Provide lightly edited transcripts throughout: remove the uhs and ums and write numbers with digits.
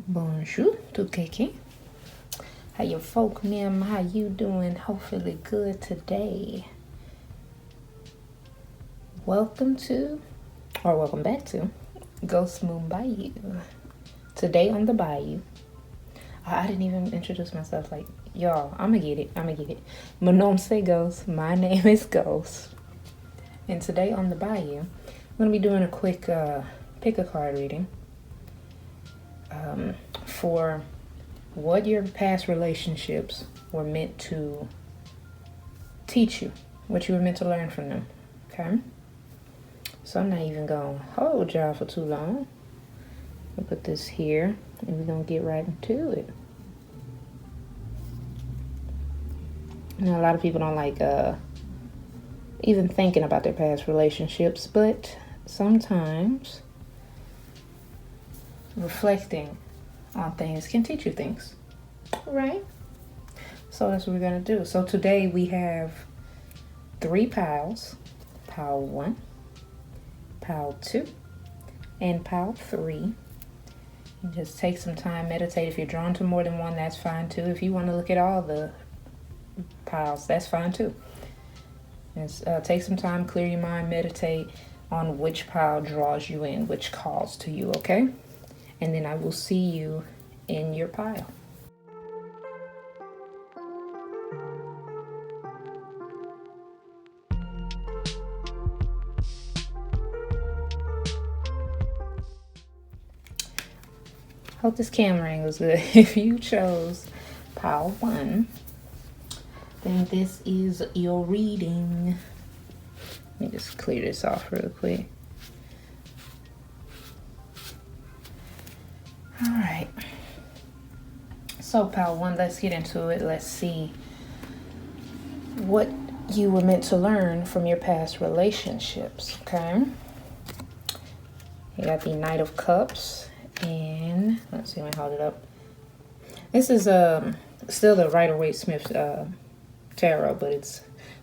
Bonjour, tout kiki. How your folk, ma'am? How you doing? Hopefully good today. Welcome back to GhostMoonBayou. Today on the Bayou. I didn't even introduce myself. Like, y'all, I'ma get it. My name say Ghost. My name is Ghost. And today on the Bayou, I'm gonna be doing a quick pick a card reading for what your past relationships were meant to teach you, what you were meant to learn from them. Okay? So I'm not even gonna hold y'all for too long. I'll put this here and we're gonna get right into it. Now, a lot of people don't like even thinking about their past relationships, but sometimes reflecting on things can teach you things, right? So that's what we're gonna do. So today we have 3 piles: pile 1, pile 2, and pile 3. You just take some time, meditate. If you're drawn to more than one, that's fine too. If you want to look at all the piles, that's fine too. Just take some time, clear your mind, meditate on which pile draws you in, which calls to you, okay? And then I will see you in your pile. Hope this camera angle is good. If you chose pile 1, then this is your reading. Let me just clear this off real quick. All right. So pile 1, let's get into it. Let's see what you were meant to learn from your past relationships, okay? You got the Knight of Cups, and let's see, let me hold it up. This is still the Rider-Waite-Smith tarot, but it's,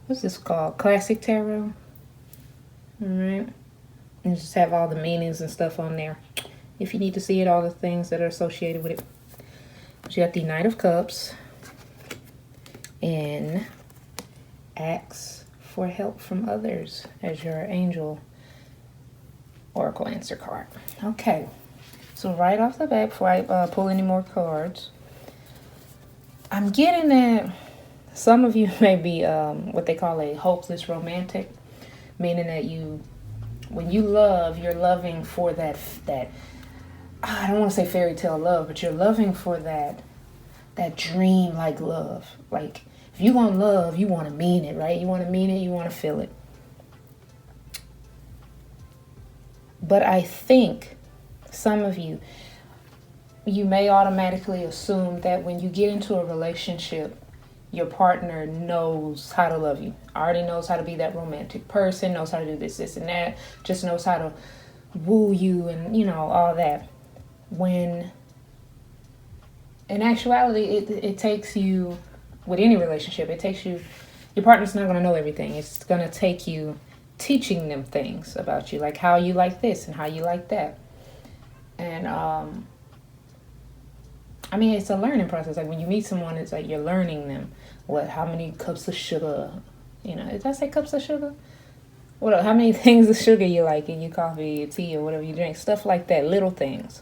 what's this called? Classic tarot. All right. And just have all the meanings and stuff on there. If you need to see it, all the things that are associated with it. But you got the Knight of Cups, and ask for help from others as your angel oracle answer card. Okay, so right off the bat, before I pull any more cards, I'm getting that some of you may be what they call a hopeless romantic, meaning that when you love, you're loving for that I don't want to say fairy tale love, but you're loving for that dream like love. Like, if you want love, you want to mean it, right? You want to mean it, you want to feel it. But I think some of you may automatically assume that when you get into a relationship, your partner knows how to love you, already knows how to be that romantic person, knows how to do this, and that, just knows how to woo you and, all that. When in actuality, it takes you, with any relationship, it takes you, your partner's not going to know everything. It's going to take you teaching them things about you, like how you like this and how you like that. And it's a learning process. Like, when you meet someone, it's like you're learning them. How many cups of sugar, did I say cups of sugar? How many things of sugar you like in your coffee, your tea, or whatever you drink, stuff like that, little things.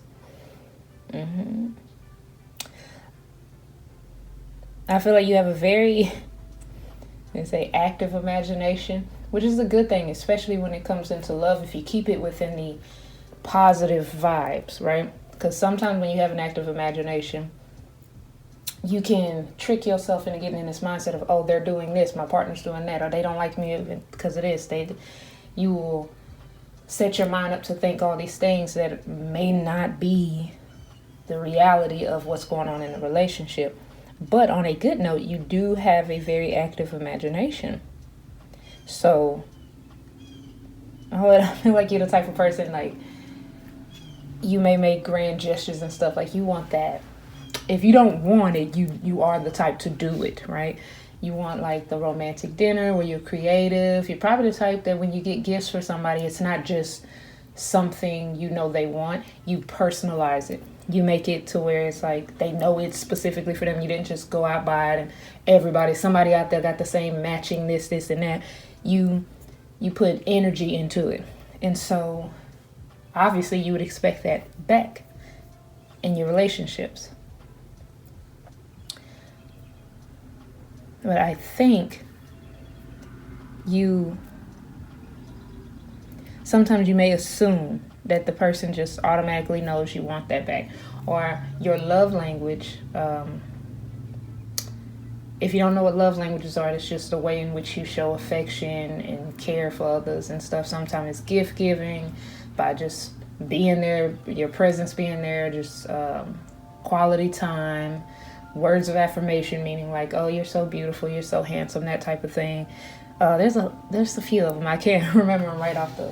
I feel like you have a very, let's say, active imagination, which is a good thing, especially when it comes into love, if you keep it within the positive vibes, right? Because sometimes when you have an active imagination, you can trick yourself into getting in this mindset of, oh, they're doing this, my partner's doing that, or they don't like me because of this. You will set your mind up to think all these things that may not be the reality of what's going on in the relationship. But on a good note, you do have a very active imagination. So I feel like you're the type of person, like, you may make grand gestures and stuff, like you want that. If you don't want it, you are the type to do it, right? You want like the romantic dinner where you're creative. You're probably the type that when you get gifts for somebody, it's not just something you know they want. You personalize it. You make it to where it's like they know it's specifically for them. You didn't just go out buy it and somebody out there got the same matching this, and that. You put energy into it. And so obviously you would expect that back in your relationships. But I think sometimes you may assume that the person just automatically knows you want that back. Or your love language, if you don't know what love languages are, it's just the way in which you show affection and care for others and stuff. Sometimes it's gift giving, by just being there, your presence being there, just quality time, words of affirmation, meaning like, oh, you're so beautiful, you're so handsome, that type of thing. There's a few of them. I can't remember them right off the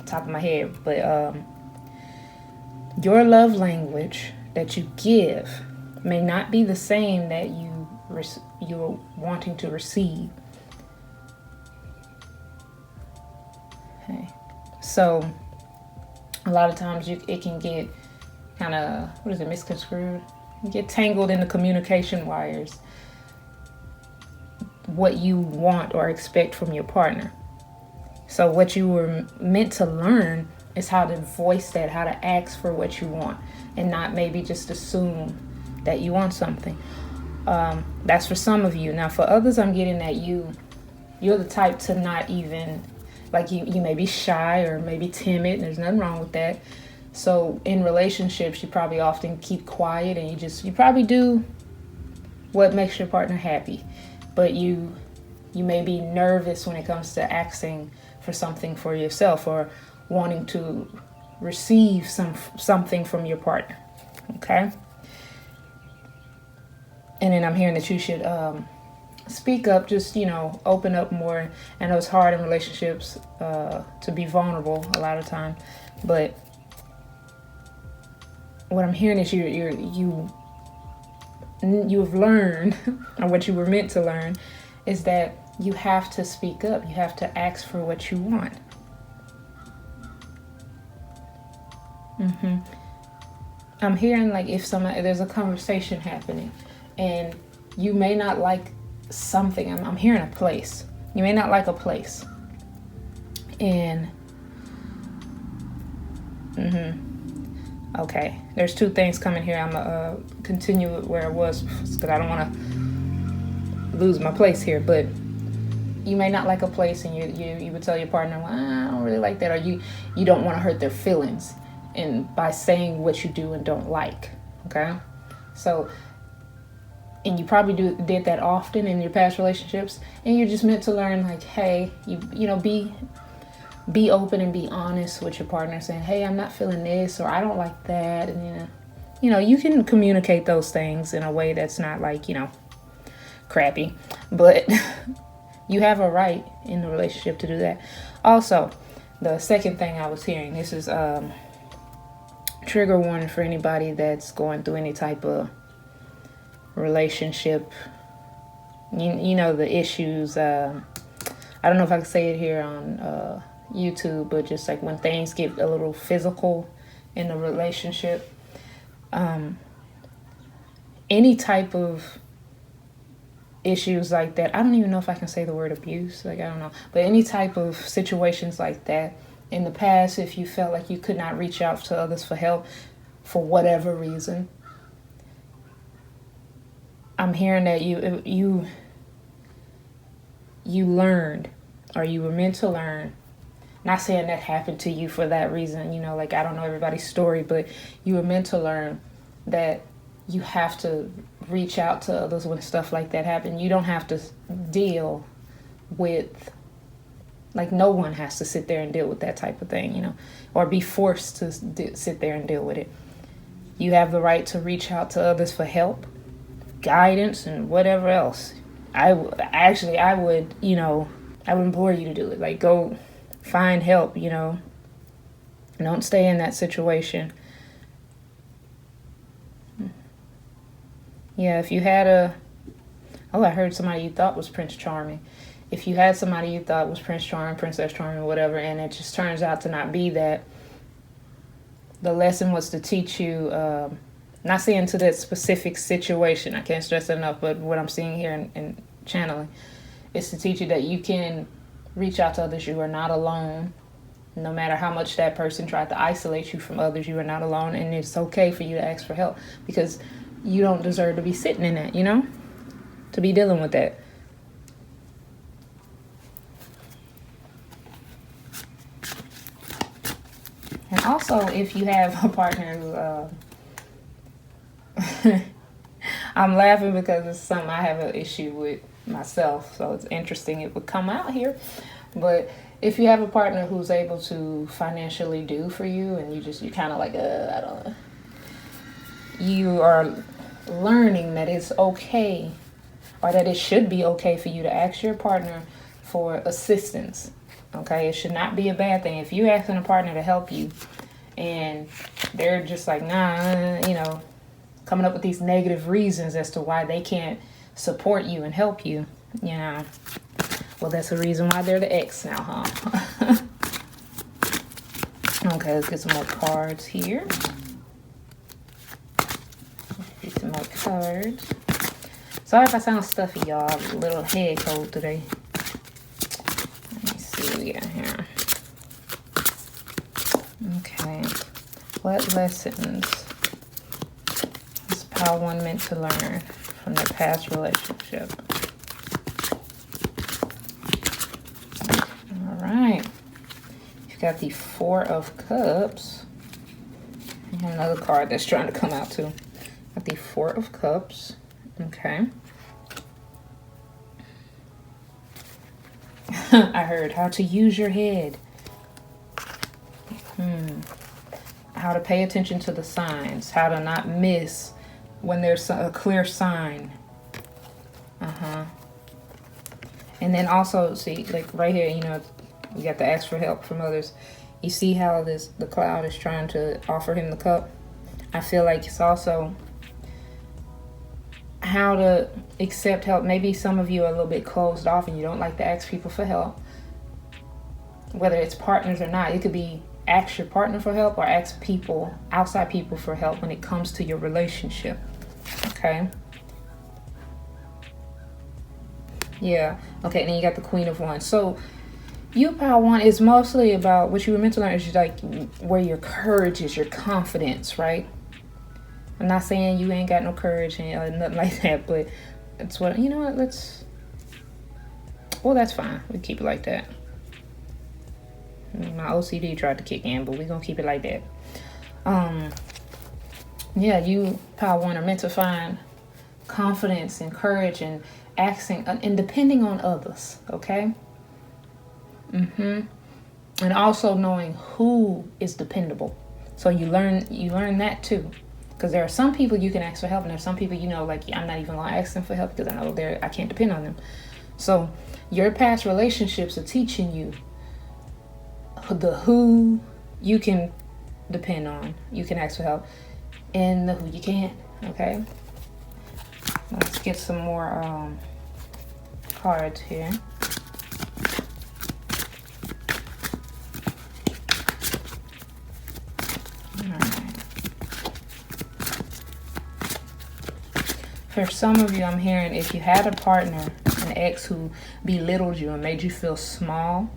top of my head, but your love language that you give may not be the same that you're wanting to receive. Okay. So a lot of times it can get kind of, misconstrued? You get tangled in the communication wires, what you want or expect from your partner. So what you were meant to learn is how to voice that, how to ask for what you want, and not maybe just assume that you want something. That's for some of you. Now for others, I'm getting that you're the type to not even, like you may be shy or maybe timid, and there's nothing wrong with that. So in relationships, you probably often keep quiet, and you probably do what makes your partner happy. But you may be nervous when it comes to asking for something for yourself, or wanting to receive something from your partner. Okay? And then I'm hearing that you should speak up, just, open up more. I know it's hard in relationships to be vulnerable a lot of time, but what I'm hearing is you've learned, or what you were meant to learn, is that you have to speak up. You have to ask for what you want. I'm hearing like if there's a conversation happening, and you may not like something. I'm hearing a place. You may not like a place. And okay, there's two things coming here. I'm gonna continue where I was, because I don't want to lose my place here. But you may not like a place, and you would tell your partner, well, I don't really like that, or you don't want to hurt their feelings, and by saying what you do and don't like. Okay, so, and you probably did that often in your past relationships, and you're just meant to learn, like, hey, be open and be honest with your partner, saying, hey, I'm not feeling this, or I don't like that. And you can communicate those things in a way that's not like, crappy, but you have a right in the relationship to do that. Also, the second thing I was hearing, this is trigger warning for anybody that's going through any type of relationship, the issues. I don't know if I can say it here on YouTube, but just like when things get a little physical in the relationship, any type of issues like that. I don't even know if I can say the word abuse. Like, I don't know, but any type of situations like that in the past, if you felt like you could not reach out to others for help for whatever reason, I'm hearing that you learned, or you were meant to learn. Not saying that happened to you for that reason, like, I don't know everybody's story, but you were meant to learn that you have to reach out to others when stuff like that happens. You don't have to deal with, like, no one has to sit there and deal with that type of thing, or be forced to sit there and deal with it. You have the right to reach out to others for help, guidance, and whatever else. I would implore you to do it. Like, go find help, don't stay in that situation. Yeah, if you had a Oh, I heard somebody you thought was Prince Charming. If you had somebody you thought was Prince Charming, Princess Charming, whatever, and it just turns out to not be that, the lesson was to teach you, not saying to that specific situation, I can't stress it enough, but what I'm seeing here in channeling is to teach you that you can reach out to others. You are not alone. No matter how much that person tried to isolate you from others, you are not alone, and it's okay for you to ask for help, because you don't deserve to be sitting in that, to be dealing with that. And also, if you have a partner who, I'm laughing because it's something I have an issue with myself, so it's interesting it would come out here. But if you have a partner who's able to financially do for you, and you kind of like, I don't know, you are learning that it's okay, or that it should be okay for you to ask your partner for assistance. Okay, it should not be a bad thing. If you're asking a partner to help you and they're just like, nah, coming up with these negative reasons as to why they can't support you and help you, well, that's the reason why they're the ex now, huh? Okay, let's get some more cards here. Get some more cards. Sorry if I sound stuffy, y'all. A little head cold today. Let me see what we got here. Okay. What lessons is Pile 1 meant to learn from their past relationship? Alright. You've got the 4 of Cups. And another card that's trying to come out too. Got the 4 of Cups. Okay. I heard how to use your head. How to pay attention to the signs. How to not miss when there's a clear sign. And then also, see, like right here, we got to ask for help from others. You see how the cloud is trying to offer him the cup? I feel like it's also how to accept help. Maybe some of you are a little bit closed off and you don't like to ask people for help. Whether it's partners or not, it could be ask your partner for help or ask people, outside people, for help when it comes to your relationship. Okay. Yeah. Okay, and then you got the Queen of Wands. So you, Pile 1, is mostly about what you were meant to learn is like where your courage is, your confidence, right? I'm not saying you ain't got no courage and nothing like that, but it's what, well, that's fine. We keep it like that. My OCD tried to kick in, but we're going to keep it like that. Yeah, you, Pile 1, are meant to find confidence and courage and asking and depending on others, okay? And also knowing who is dependable. So you learn that too. Because there are some people you can ask for help, and there's some people, like, I'm not even going to ask them for help because I know I can't depend on them. So your past relationships are teaching you the who you can depend on, you can ask for help, and the who you can't, okay? Let's get some more cards here. For some of you, I'm hearing if you had a partner, an ex who belittled you and made you feel small,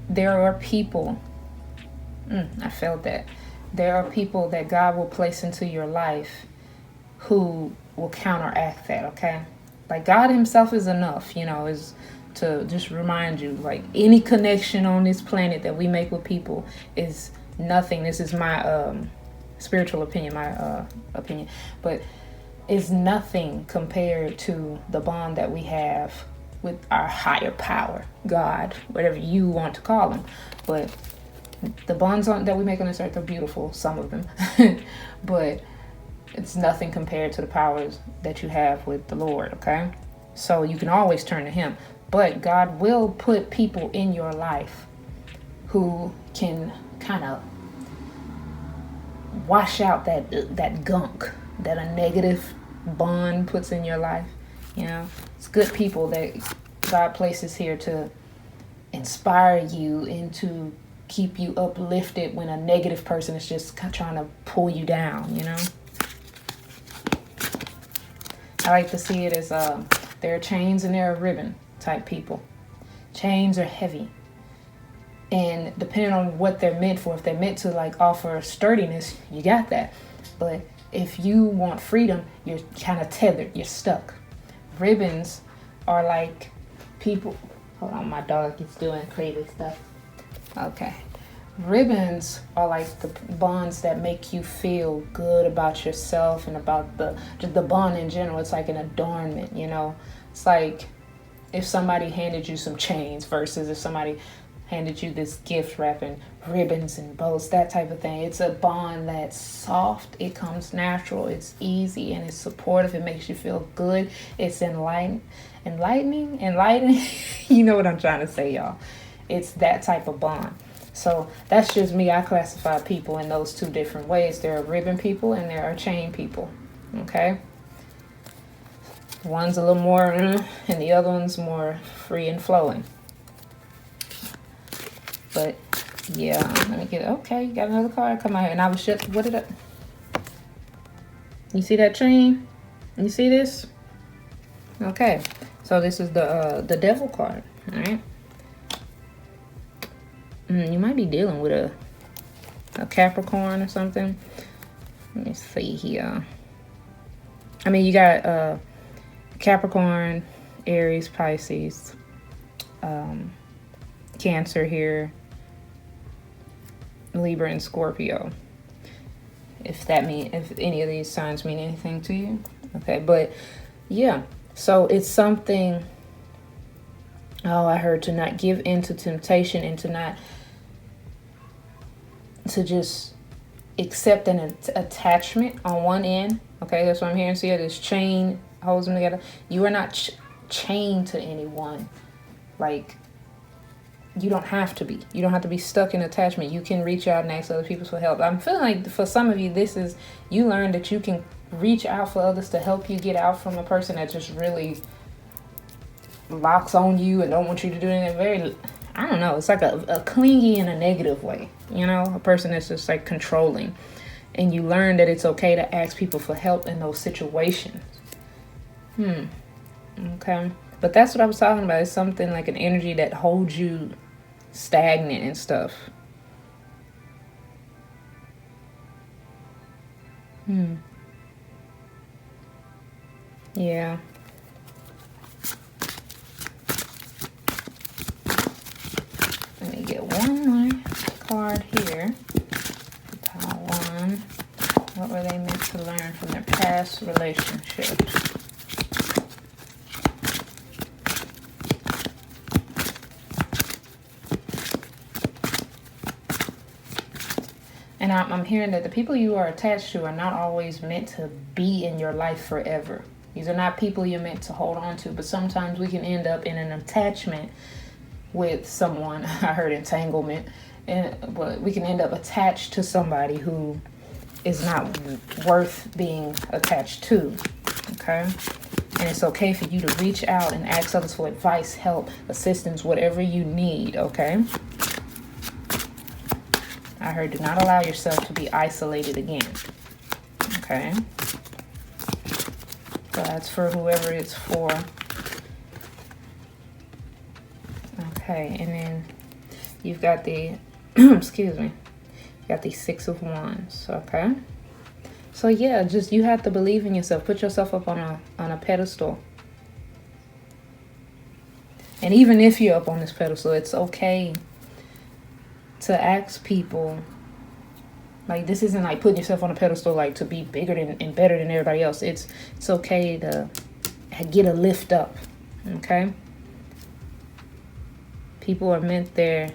there are people, I felt that. There are people that God will place into your life who will counteract that, okay? Like God himself is enough, is to just remind you, like any connection on this planet that we make with people is nothing. This is my spiritual opinion, opinion, but is nothing compared to the bond that we have with our higher power, God, whatever you want to call him. But the bonds that we make on this earth are beautiful, some of them, but it's nothing compared to the powers that you have with the Lord, okay? So you can always turn to him, but God will put people in your life who can kind of wash out that gunk, that a negative bond puts in your life. You know, it's good people that God places here to inspire you and to keep you uplifted when a negative person is just trying to pull you down, you know. I like to see it as there are chains and there are ribbon type people. Chains are heavy. And depending on what they're meant for, if they're meant to like offer sturdiness, you got that. But if you want freedom, you're kind of tethered, you're stuck. Ribbons are like people. Hold on, my dog is doing crazy stuff. Okay. Ribbons are like the bonds that make you feel good about yourself and about just the bond in general. It's like an adornment, you know. It's like if somebody handed you some chains versus if somebody handed you this gift wrapping ribbons and bows, that type of thing. It's a bond that's soft, it comes natural, it's easy, and it's supportive. It makes you feel good. It's enlightening. You know what I'm trying to say, y'all. It's that type of bond. So that's just me. I classify people in those two different ways. There are ribbon people and there are chain people. Okay. One's a little more and the other one's more free and flowing. But yeah, let me get, okay, you got another card. Come out here. And I was just, what did I, you see that chain? You see this? Okay. So this is the devil card. All right. You might be dealing with a Capricorn or something. Let me see here. I mean, you got Capricorn, Aries, Pisces, Cancer here, Libra, and Scorpio. If any of these signs mean anything to you. Okay, but yeah. So it's something, I heard to not give in to temptation and to just accept an attachment on one end. Okay, that's what I'm hearing. See how this chain holds them together. You are not chained to anyone. Like, you don't have to be. You don't have to be stuck in attachment. You can reach out and ask other people for help. I'm feeling like for some of you, you learn that you can reach out for others to help you get out from a person that just really locks on you and don't want you to do anything. I don't know. It's like a clingy in a negative way. You know, a person that's just like controlling. And you learn that it's okay to ask people for help in those situations. Okay. But that's what I was talking about. It's something like an energy that holds you stagnant and stuff. Yeah. Let me get one more card here. Pile one. What were they meant to learn from their past relationships? And I'm hearing that the people you are attached to are not always meant to be in your life forever. These are not people you're meant to hold on to, but sometimes we can end up in an attachment with someone. I heard entanglement, but we can end up attached to somebody who is not worth being attached to. Okay? And it's okay for you to reach out and ask others for advice, help, assistance, whatever you need. Okay? I heard do not allow yourself to be isolated again. Okay? So that's for whoever it's for. Okay, and then you've got the, excuse me, you got the Six of Wands, okay? So yeah, just you have to believe in yourself. Put yourself up on a pedestal. And even if you're up on this pedestal, it's okay to ask people. Like, this isn't like putting yourself on a pedestal like to be bigger than and better than everybody else. It's okay to get a lift up. Okay? People are meant to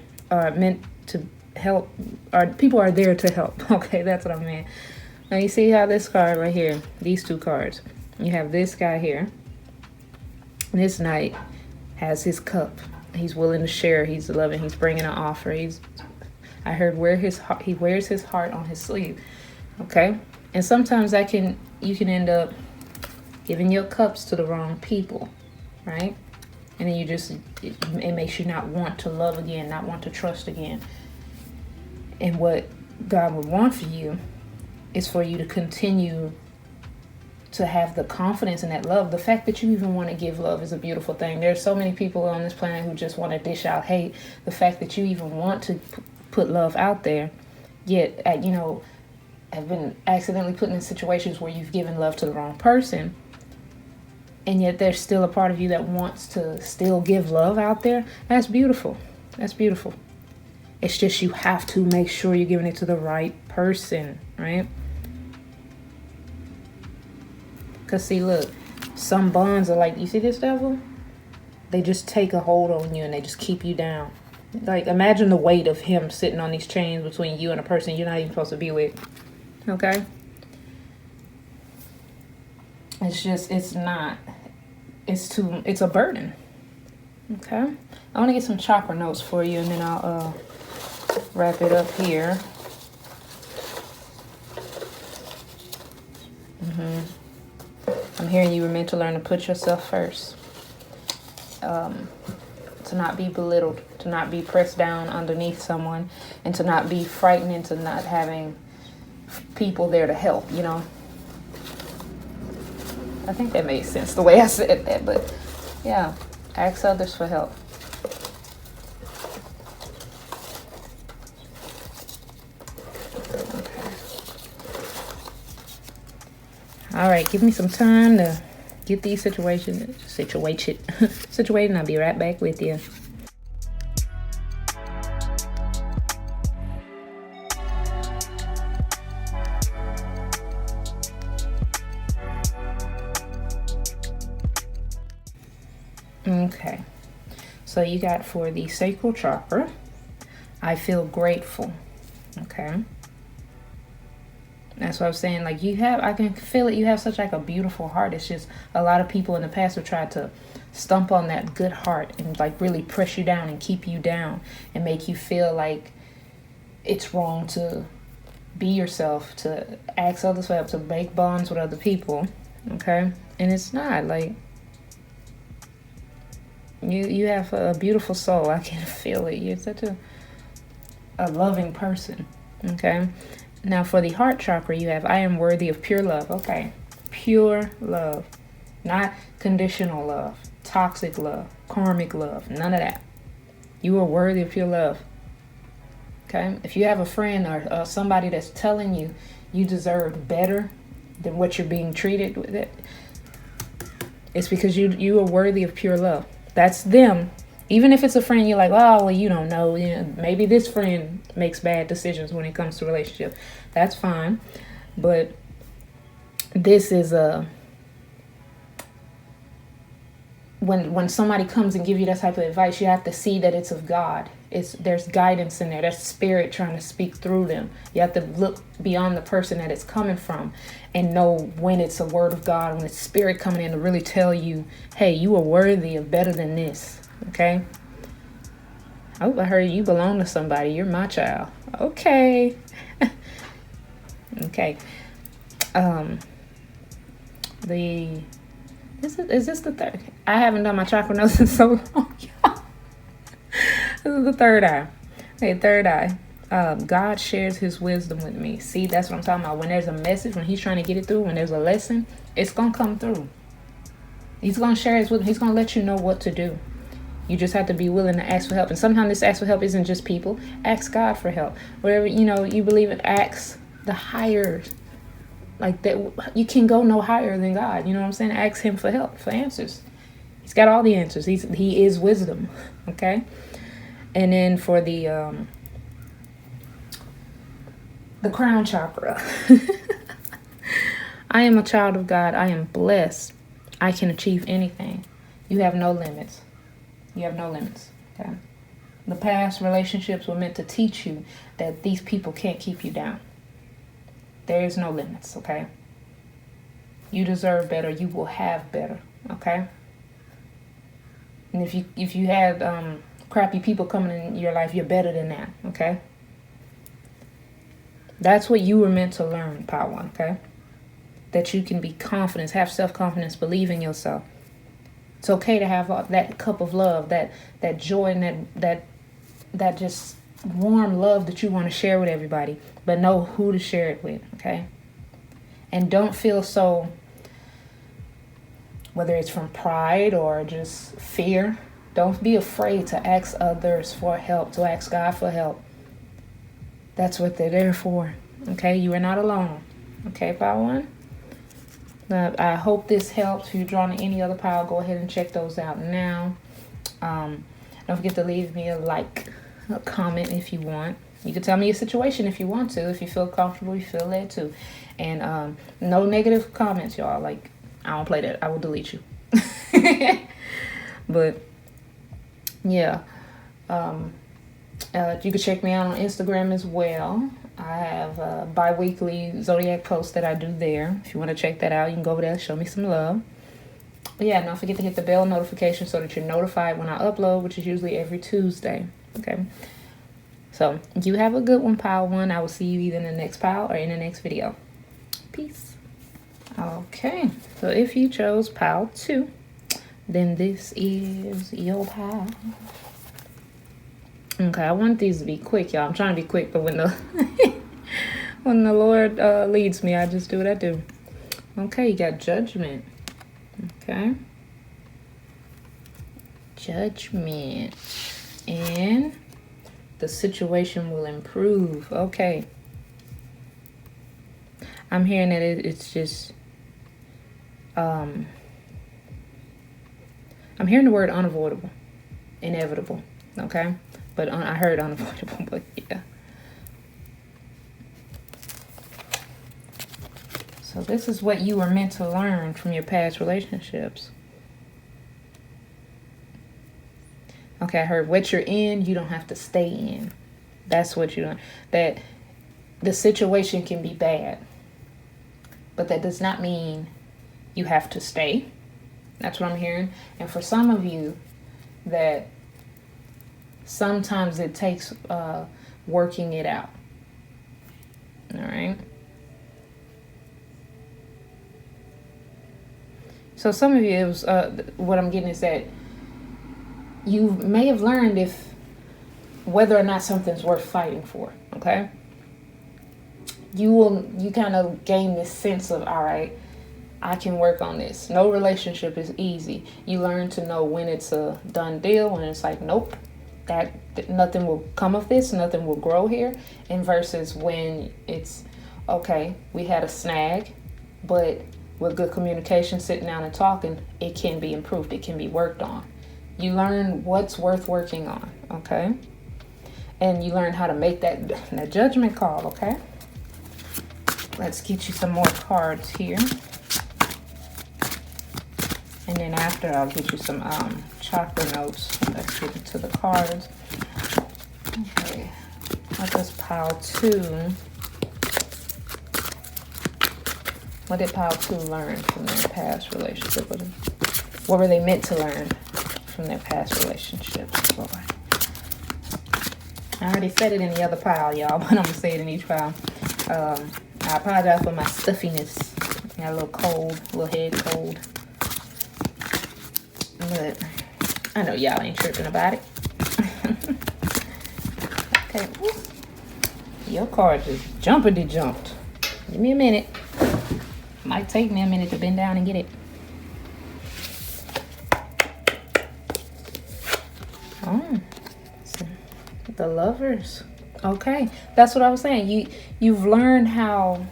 help, or people are there to help. Okay, that's what I meant. Now you see how this card right here, these two cards, you have this guy here. This knight has his cup. He's willing to share. He's loving. He's bringing an offer. I heard he wears his heart on his sleeve. Okay, and sometimes you can end up giving your cups to the wrong people, right? And then it makes you not want to love again, not want to trust again. And what God would want for you is for you to continue to have the confidence in that love. The fact that you even want to give love is a beautiful thing. There's so many people on this planet who just want to dish out hate. The fact that you even want to put love out there, yet, have been accidentally put in situations where you've given love to the wrong person, and yet there's still a part of you that wants to still give love out there. That's beautiful. That's beautiful. It's just you have to make sure you're giving it to the right person, right? Because see, look, some bonds are like, you see this, devil? They just take a hold on you and they just keep you down. Like, imagine the weight of him sitting on these chains between you and a person you're not even supposed to be with. Okay? It's a burden. Okay? I want to get some chakra notes for you, and then I'll wrap it up here. I'm hearing you were meant to learn to put yourself first. To not be belittled, to not be pressed down underneath someone, and to not be frightened into not having people there to help, I think that made sense the way I said that, but yeah, ask others for help. All right, give me some time to get these situated. I'll be right back with you. Okay, so you got for the sacral chakra, I feel grateful. Okay. That's what I'm saying. Like, I can feel it. You have such like a beautiful heart. It's just a lot of people in the past have tried to stump on that good heart and like really press you down and keep you down and make you feel like it's wrong to be yourself, to ask others for help, to make bonds with other people. Okay. And it's not like you have a beautiful soul. I can feel it. You're such a loving person. Okay. Now for the heart chakra, you have, I am worthy of pure love. Okay. Pure love. Not conditional love, toxic love, karmic love, none of that. You are worthy of pure love. Okay. If you have a friend or somebody that's telling you you deserve better than what you're being treated with, it's because you are worthy of pure love. That's them. Even if it's a friend, you're like, oh, well, you don't know. Maybe this friend makes bad decisions when it comes to relationship. That's fine. But this is when somebody comes and give you that type of advice, you have to see that it's of God. There's guidance in there. There's spirit trying to speak through them. You have to look beyond the person that it's coming from and know when it's a word of God, when it's spirit coming in to really tell you, hey, you are worthy of better than this. Okay. Oh, I heard you belong to somebody. You're my child. Okay. Okay. Is this the third? I haven't done my chakra notes in so long. This is the third eye. Okay, third eye. God shares his wisdom with me. See, that's what I'm talking about. When there's a message, when he's trying to get it through, when there's a lesson, it's going to come through. He's going to share his wisdom. He's going to let you know what to do. You just have to be willing to ask for help. And sometimes this ask for help isn't just people. Ask God for help. Whatever, you believe in, ask the higher. Like that, you can go no higher than God. You know what I'm saying? Ask him for help, for answers. He's got all the answers. He is wisdom. Okay. And then for the crown chakra. I am a child of God. I am blessed. I can achieve anything. You have no limits. You have no limits. Okay. The past relationships were meant to teach you that these people can't keep you down. There is no limits. Okay. You deserve better. You will have better. Okay. And if you had crappy people coming in your life, you're better than that. Okay. That's what you were meant to learn, Power. Okay. that you can be confident, have self-confidence, believe in yourself. It's okay to have that cup of love, that joy, and that just warm love that you want to share with everybody, but know who to share it with, okay? And don't feel so, whether it's from pride or just fear, don't be afraid to ask others for help, to ask God for help. That's what they're there for, okay? You are not alone, okay, Pile 1? I hope this helps. If you're drawn to any other pile, go ahead and check those out now. Don't forget to leave me a comment if you want. You can tell me your situation if you want to, if you feel comfortable, you feel led to. And no negative comments, y'all. Like, I don't play that. I will delete you. But yeah, you can check me out on Instagram as well. I have bi-weekly zodiac posts that I do there. If you want to check that out, you can go over there and show me some love. But yeah, don't forget to hit the bell notification so that you're notified when I upload, which is usually every Tuesday. Okay. So you have a good one, Pile 1. I will see you either in the next pile or in the next video. Peace. Okay. So if you chose Pile 2, then this is your pile. Okay, I want these to be quick, y'all. I'm trying to be quick, but when the when the Lord leads me, I just do what I do. Okay, you got Judgment. Okay. Judgment. And the situation will improve. Okay. I'm hearing that it's just... I'm hearing the word unavoidable. Inevitable. Okay? But I heard unavoidable, but yeah. So this is what you were meant to learn from your past relationships. Okay, I heard what you're in, you don't have to stay in. That's what you learn. That the situation can be bad, but that does not mean you have to stay. That's what I'm hearing. And for some of you, that sometimes it takes working it out. All right. So some of you, it was, what I'm getting is that you may have learned whether or not something's worth fighting for. Okay. You kind of gain this sense of, all right, I can work on this. No relationship is easy. You learn to know when it's a done deal, when it's like, nope, that nothing will come of this, nothing will grow here, and versus when it's, okay, we had a snag, but with good communication, sitting down and talking, it can be improved, it can be worked on. You learn what's worth working on, okay? And you learn how to make that judgment call, okay? Let's get you some more cards here. And then after, I'll get you some chakra notes. Let's get into the cards. Okay, what does Pile 2? What did Pile 2 learn from their past relationship? What were they meant to learn from their past relationships? Lord. I already said it in the other pile, y'all, but I'm going to say it in each pile. I apologize for my stuffiness. I got a little cold, a little head cold. But I know y'all ain't tripping about it. Okay. Your card just jumped. Give me a minute. Might take me a minute to bend down and get it. Oh, the Lovers. Okay, that's what I was saying. You've learned a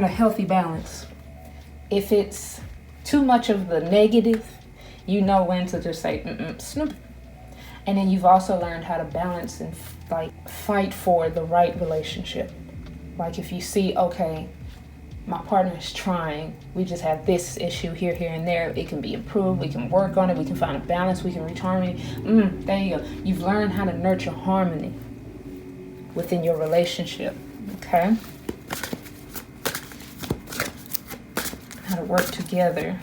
healthy balance. If it's too much of the negative, you know when to just say snoop. And then you've also learned how to balance and fight for the right relationship. Like if you see, okay, my partner is trying, we just have this issue here and there, it can be improved, we can work on it, we can find a balance, we can reach harmony. There you go. You've learned how to nurture harmony within your relationship, okay? How to work together.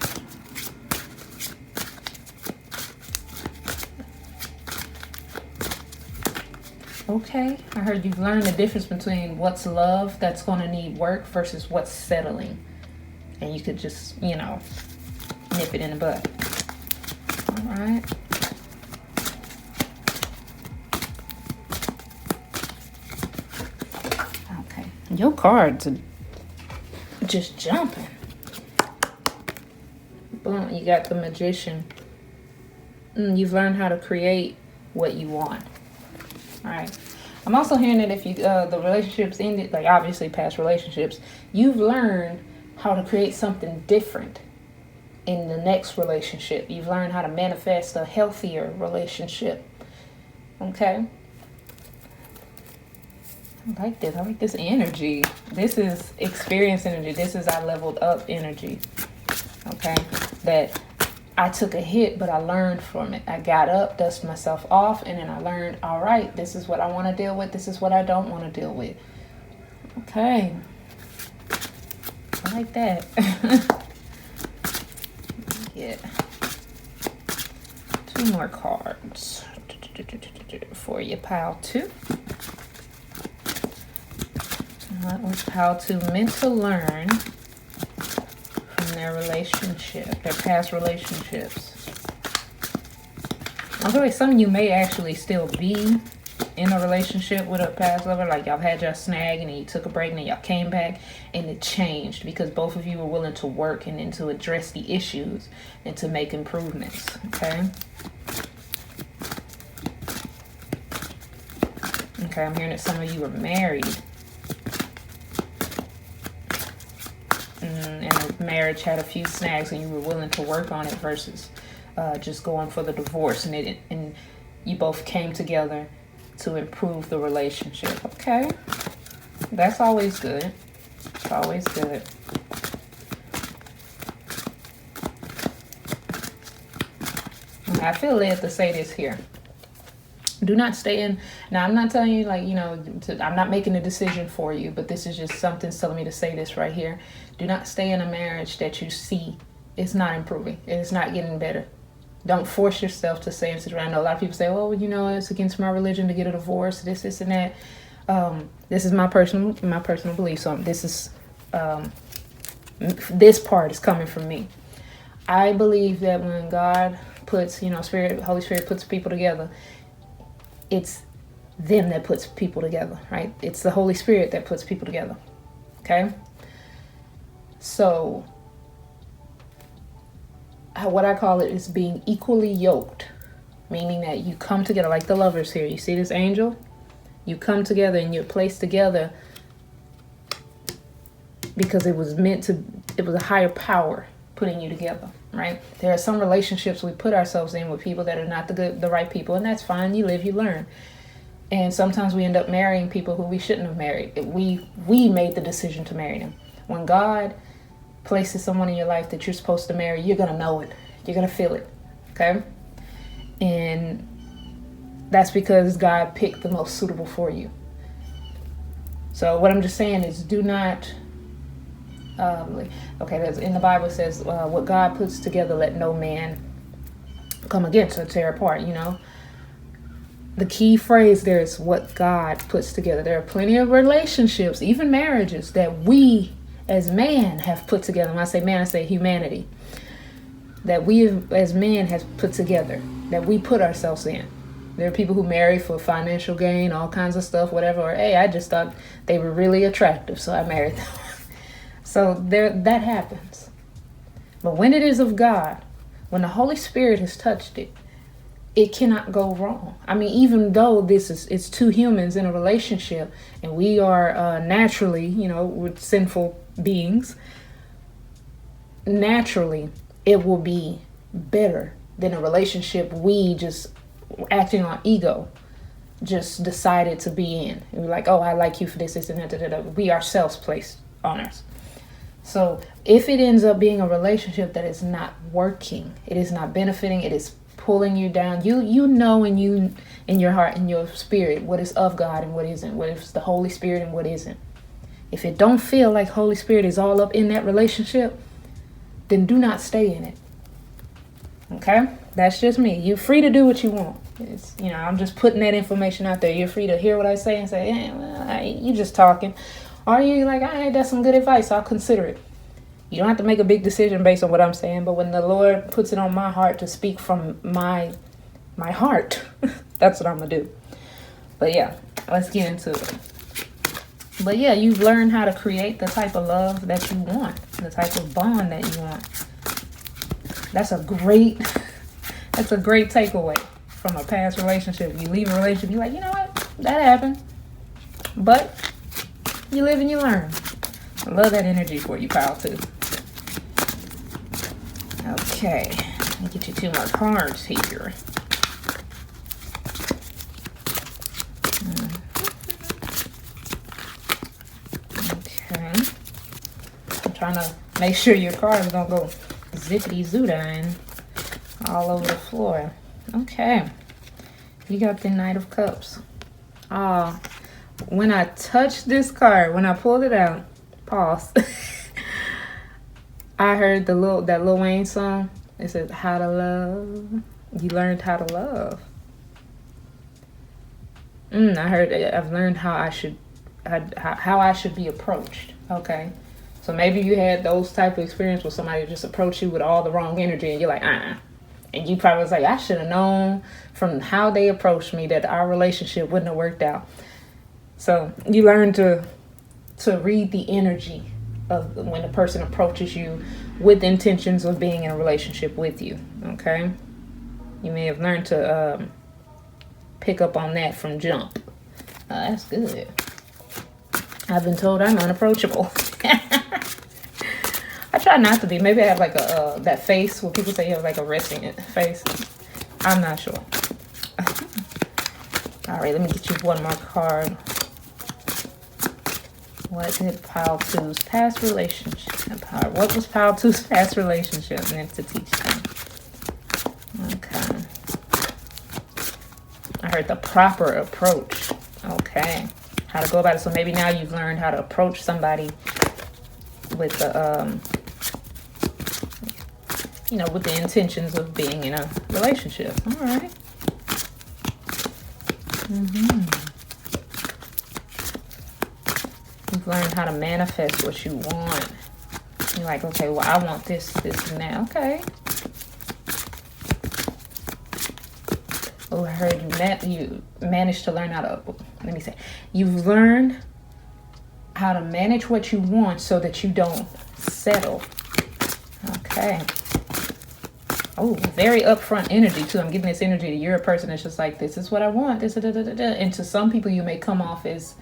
Okay, I heard you've learned the difference between what's love that's going to need work versus what's settling. And you could just, nip it in the bud. All right. Okay, your cards are just jumping. Boom, you got the Magician. You've learned how to create what you want. All right. I'm also hearing that if you the relationships ended, like obviously past relationships, you've learned how to create something different in the next relationship. You've learned how to manifest a healthier relationship. Okay. I like this. I like this energy. This is experience energy. This is I leveled up energy. Okay. That I took a hit, but I learned from it. I got up, dusted myself off, and then I learned, all right, this is what I want to deal with. This is what I don't want to deal with. Okay. I like that. Get 2 more cards for you, pile 2. What was pile 2 meant to learn from their relationship, their past relationships? I feel like some of you may actually still be in a relationship with a past lover, like y'all had your snag and then you took a break and then y'all came back and it changed because both of you were willing to work and then to address the issues and to make improvements. Okay. Okay, I'm hearing that some of you are married. And the marriage had a few snags and you were willing to work on it versus just going for the divorce, and you both came together to improve the relationship. Okay, that's always good. It's always good. I feel led to say this here. Do not stay in. Now, I'm not telling you, like, I'm not making a decision for you, but this is just something telling me to say this right here. Do not stay in a marriage that you see it's not improving. It's not getting better. Don't force yourself to stay in a situation. I know a lot of people say, well, it's against my religion to get a divorce, this, and that. This is my personal belief. So this part is coming from me. I believe that when God puts, Holy Spirit puts people together, it's them that puts people together, right? It's the Holy Spirit that puts people together. Okay? So what I call it is being equally yoked, meaning that you come together like the lovers here. You see this angel? You come together and you're placed together because it was a higher power putting you together, right? There are some relationships we put ourselves in with people that are not the right people, and that's fine. You live, you learn. And sometimes we end up marrying people who we shouldn't have married. We made the decision to marry them. When God places someone in your life that you're supposed to marry, you're going to know it. You're going to feel it. Okay? And that's because God picked the most suitable for you. So what I'm just saying is do not... in the Bible it says, what God puts together, let no man come against or tear apart, The key phrase there is what God puts together. There are plenty of relationships, even marriages, that we as man have put together. When I say man, I say humanity. That we as men have put together, that we put ourselves in. There are people who marry for financial gain, all kinds of stuff, whatever. Or, hey, I just thought they were really attractive, so I married them. So that happens. But when it is of God, when the Holy Spirit has touched it, it cannot go wrong. I mean, even though it's two humans in a relationship, and we are naturally, we're sinful beings, naturally it will be better than a relationship we just acting on ego just decided to be in. And we're like, oh, I like you for this, and that. We ourselves place on us. So if it ends up being a relationship that is not working, it is not benefiting, it is pulling you down, you know in your heart and your spirit what is of God and what isn't, what is the Holy Spirit and what isn't. If it don't feel like Holy Spirit is all up in that relationship, then do not stay in it. Okay? That's just me. You're free to do what you want. It's, you know, I'm just putting that information out there. You're free to hear what I say and say, well, you just talking. Or you like, all right, that's some good advice. I'll consider it. You don't have to make a big decision based on what I'm saying, but when the Lord puts it on my heart to speak from my heart, that's what I'm gonna do. But yeah, let's get into it. But yeah, you've learned how to create the type of love that you want, the type of bond that you want. That's a great takeaway from a past relationship. You leave a relationship, you're like, you know what, that happened. But you live and you learn. I love that energy for you, pal, too. Okay, let me get you 2 more cards here. Okay. I'm trying to make sure your cards don't go zippity-zoodine all over the floor. Okay. You got the Knight of Cups. When I touched this card, when I pulled it out, pause. I heard that Lil Wayne song. It says, how to love. You learned how to love. I've learned how I should be approached. Okay. So maybe you had those type of experience where somebody just approached you with all the wrong energy and you're like, And you probably was like, I should have known from how they approached me that our relationship wouldn't have worked out. So you learn to read the energy of when a person approaches you with intentions of being in a relationship with you. Okay. You may have learned to pick up on that from jump. That's good. I've been told I'm unapproachable. I try not to be. Maybe I have like that face where people say you have like a resting face. I'm not sure. All right, let me get you one more card. What did Pile 2's past relationship? What was Pile 2's past relationship meant to teach them? Okay. I heard the proper approach. Okay. How to go about it. So maybe now you've learned how to approach somebody with the, with the intentions of being in a relationship. All right. You've learned how to manifest what you want. You're like, okay, well, I want this, and that. Okay. Oh, I heard you managed to learn how to, you've learned how to manage what you want so that you don't settle. Okay. Oh, very upfront energy too. I'm giving this energy to you're a person that's just like, this is what I want. This, da, da, da, da. And to some people, you may come off as,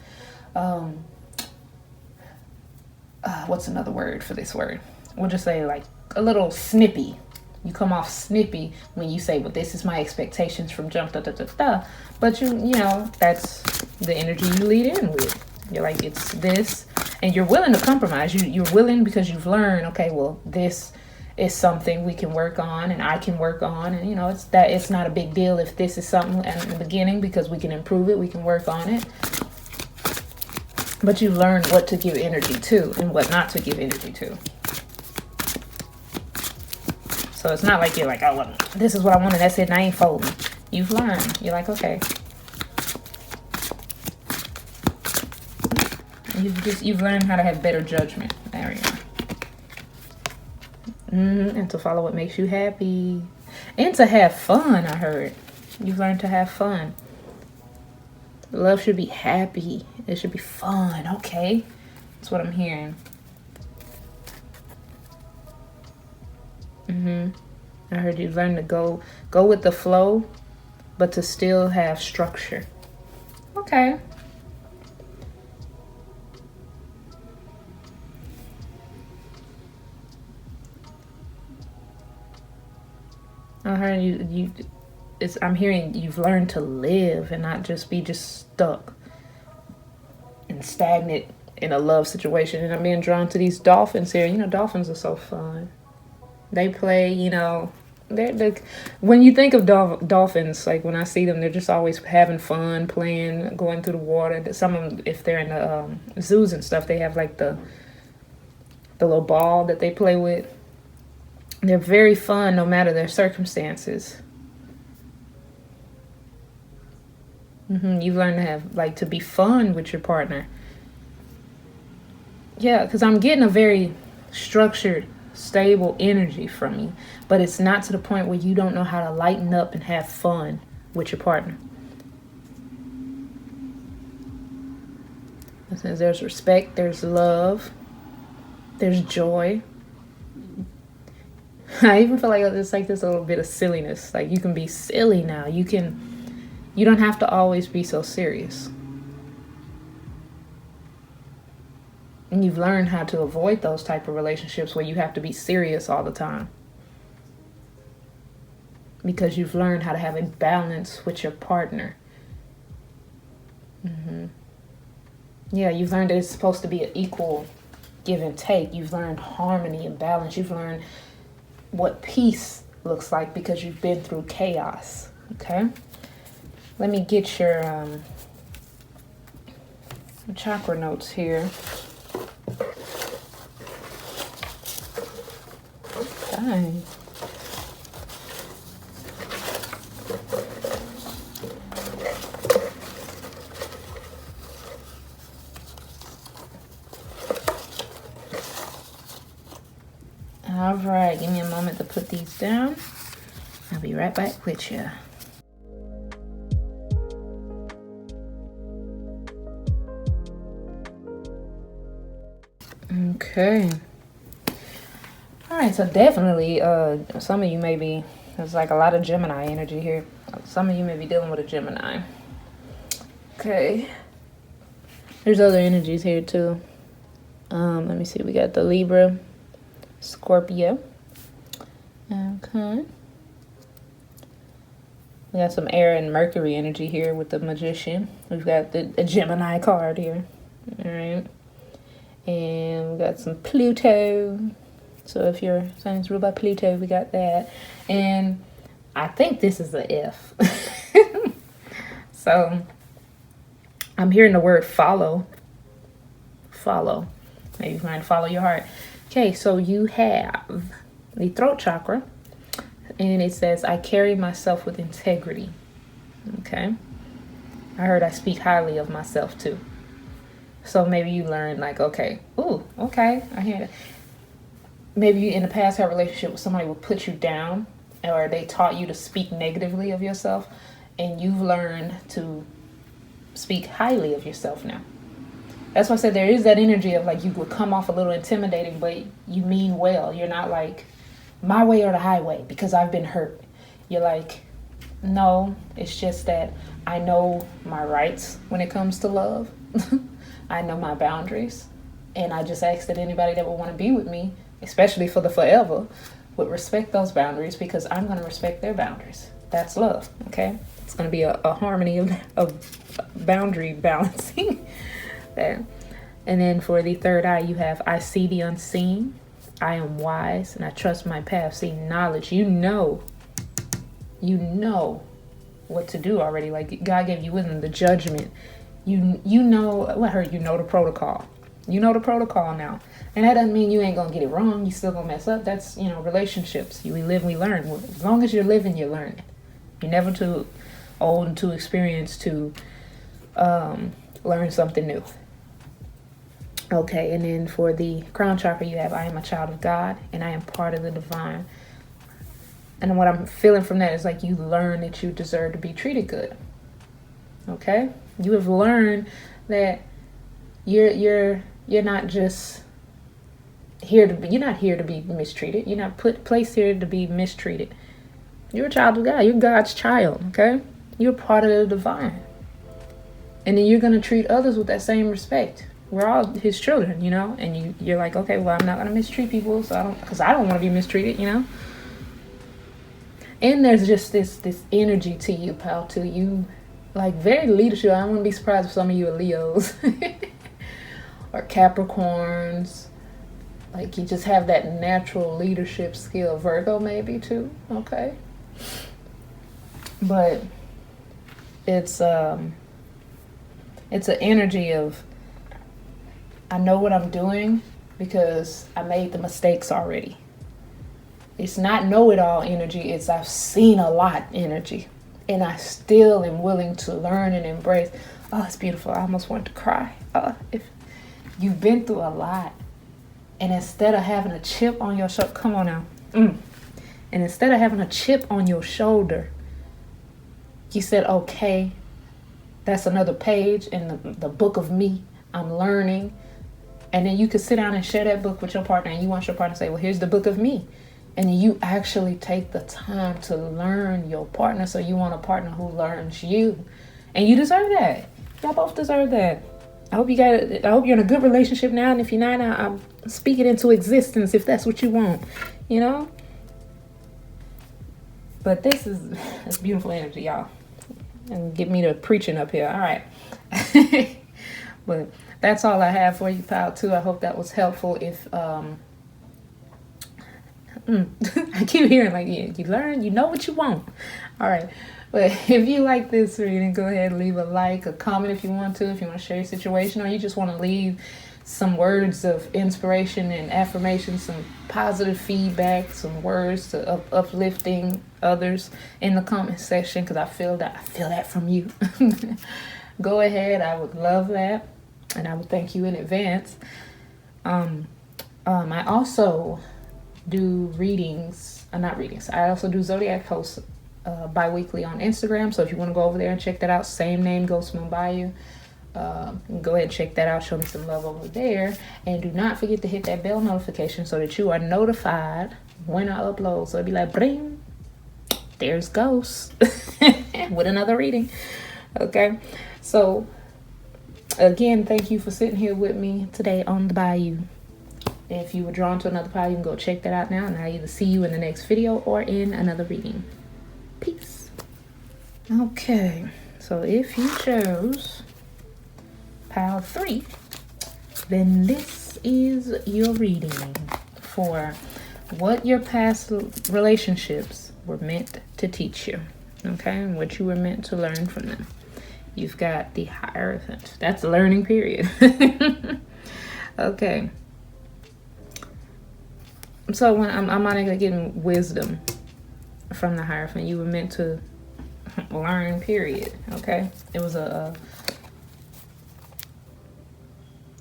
what's another word for this word? We'll just say like a little snippy. You come off snippy when you say, well, this is my expectations from jump, da, da, da, da. But you know, that's the energy you lead in with. You're like, it's this, and you're willing to compromise. You're willing because you've learned, okay, well, this is something we can work on and I can work on. And, it's not a big deal if this is something in the beginning because we can improve it. We can work on it. But you learn what to give energy to and what not to give energy to. So it's not like you're like, oh, well, this is what I want and that's it and I ain't folding. You've learned. You're like, okay. You've learned how to have better judgment. There we go. And to follow what makes you happy. And to have fun, I heard. You've learned to have fun. Love should be happy. It should be fun. Okay. That's what I'm hearing. I heard you've learned to go with the flow, but to still have structure. Okay. I heard I'm hearing you've learned to live and not just be stuck and stagnant in a love situation. And I'm being drawn to these dolphins here. Dolphins are so fun. They play, they're when you think of dolphins, like when I see them, they're just always having fun, playing, going through the water. Some of them, if they're in the zoos and stuff, they have like the little ball that they play with. They're very fun no matter their circumstances. You've learned to have, like, to be fun with your partner. Yeah, because I'm getting a very structured, stable energy from you. But it's not to the point where you don't know how to lighten up and have fun with your partner. Since there's respect, there's love, there's joy. I even feel like it's like this little bit of silliness. Like, you can be silly now. You don't have to always be so serious. And you've learned how to avoid those type of relationships where you have to be serious all the time. Because you've learned how to have a balance with your partner. Yeah, you've learned that it's supposed to be an equal give and take. You've learned harmony and balance. You've learned what peace looks like because you've been through chaos. Okay? Let me get your chakra notes here. Okay. All right, give me a moment to put these down. I'll be right back with you. Okay. All right, so definitely, some of you may be, there's like a lot of Gemini energy here. Some of you may be dealing with a Gemini. Okay. There's other energies here too. Let me see, we got the Libra, Scorpio. Okay. We got some air and Mercury energy here with the Magician. We've got a Gemini card here. All right. And we got some Pluto. So if your sign's ruled by Pluto, we got that. And I think this is a F. So I'm hearing the word follow. Follow. Maybe you might follow your heart. Okay, so you have the throat chakra. And it says, I carry myself with integrity. Okay. I heard I speak highly of myself too. So maybe you learn like, okay, ooh, okay, I hear that. Maybe you in the past had a relationship with somebody who would put you down, or they taught you to speak negatively of yourself, and you've learned to speak highly of yourself now. That's why I said there is that energy of like you would come off a little intimidating, but you mean well. You're not like my way or the highway because I've been hurt. You're like, no, it's just that I know my rights when it comes to love. I know my boundaries, and I just ask that anybody that would want to be with me, especially for the forever, would respect those boundaries because I'm going to respect their boundaries. That's love, okay? It's going to be a harmony of boundary balancing there. And then for the third eye, you have, I see the unseen, I am wise, and I trust my path. See, knowledge, you know what to do already. Like God gave you wisdom, the judgment. You know, I heard you know the protocol. You know the protocol now. And that doesn't mean you ain't going to get it wrong. You still going to mess up. That's, relationships. We live, we learn. As long as you're living, you're learning. You're never too old and too experienced to learn something new. Okay, and then for the crown chakra, you have, I am a child of God, and I am part of the divine. And what I'm feeling from that is like you learn that you deserve to be treated good. Okay? You have learned that you're not just here to be, you're not here to be mistreated. You're not placed here to be mistreated. You're a child of God. You're God's child, okay? You're part of the divine. And then you're going to treat others with that same respect. We're all his children, and you're like, okay, well, I'm not going to mistreat people because I don't want to be mistreated, And there's just this energy to you, pal, to you, like very leadership. I wouldn't be surprised if some of you are Leos or Capricorns. Like you just have that natural leadership skill. Virgo maybe too, okay? But it's an energy of, I know what I'm doing because I made the mistakes already. It's not know-it-all energy. It's I've seen a lot energy. And I still am willing to learn and embrace. Oh, it's beautiful. I almost wanted to cry. If you've been through a lot, and instead of having a chip on your shoulder, come on now. And instead of having a chip on your shoulder, you said, okay, that's another page in the book of me. I'm learning. And then you could sit down and share that book with your partner, and you want your partner to say, well, here's the book of me. And you actually take the time to learn your partner. So you want a partner who learns you. And you deserve that. Y'all both deserve that. I hope you're in a good relationship now. And if you're not, I'm speaking into existence if that's what you want, you know? But this is beautiful energy, y'all. And get me to preaching up here. All right. But that's all I have for you, pal, too. I hope that was helpful. If I keep hearing like, yeah, you learn, you know what you want. All right. But if you like this reading, go ahead and leave a like, a comment if you want to, if you want to share your situation, or you just want to leave some words of inspiration and affirmation, some positive feedback, some words to uplifting others in the comment section, because I feel that from you. Go ahead. I would love that. And I would thank you in advance. I also do readings, not readings. I also do zodiac posts bi-weekly on Instagram. So if you want to go over there and check that out, same name, GhostMoonBayou. Go ahead and check that out. Show me some love over there. And do not forget to hit that bell notification so that you are notified when I upload. So it'll be like, bring, there's Ghost with another reading. Okay. So again, thank you for sitting here with me today on the Bayou. If you were drawn to another pile, you can go check that out now. And I'll either see you in the next video or in another reading. Peace. Okay. So if you chose pile 3, then this is your reading for what your past relationships were meant to teach you. Okay. And what you were meant to learn from them. You've got the Hierophant. That's a learning period. Okay. So when I'm not gonna get wisdom from the Hierophant, you were meant to learn, period. Okay. It was a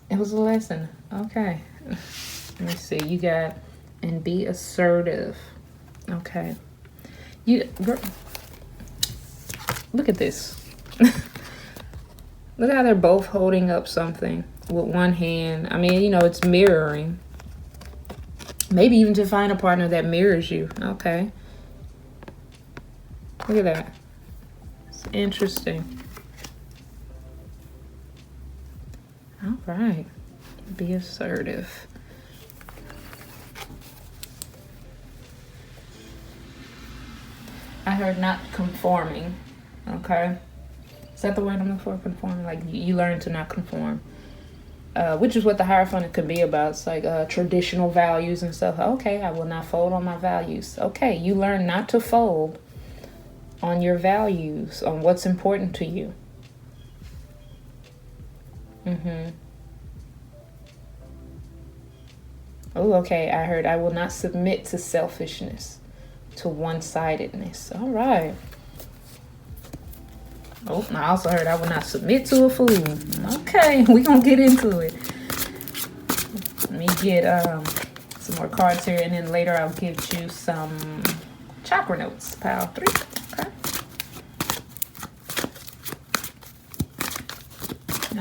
lesson. Okay. Let me see. You got, and be assertive. Okay. Look at this. Look how they're both holding up something with one hand. I mean, you know, it's mirroring. Maybe even to find a partner that mirrors you. Okay. Look at that. It's interesting. All right. Be assertive. I heard not conforming. Okay. Is that the word I'm looking for? Conforming? Like you learn to not conform. Which is what the Hierophant could be about. It's like traditional values and stuff. Okay, I will not fold on my values. Okay, you learn not to fold on your values, on what's important to you. Oh, okay, I heard I will not submit to selfishness, to one-sidedness. All right. Oh, I also heard I will not submit to a fool. Okay, we're going to get into it. Let me get some more cards here, and then later I'll give you some chakra notes. Pile 3. Okay.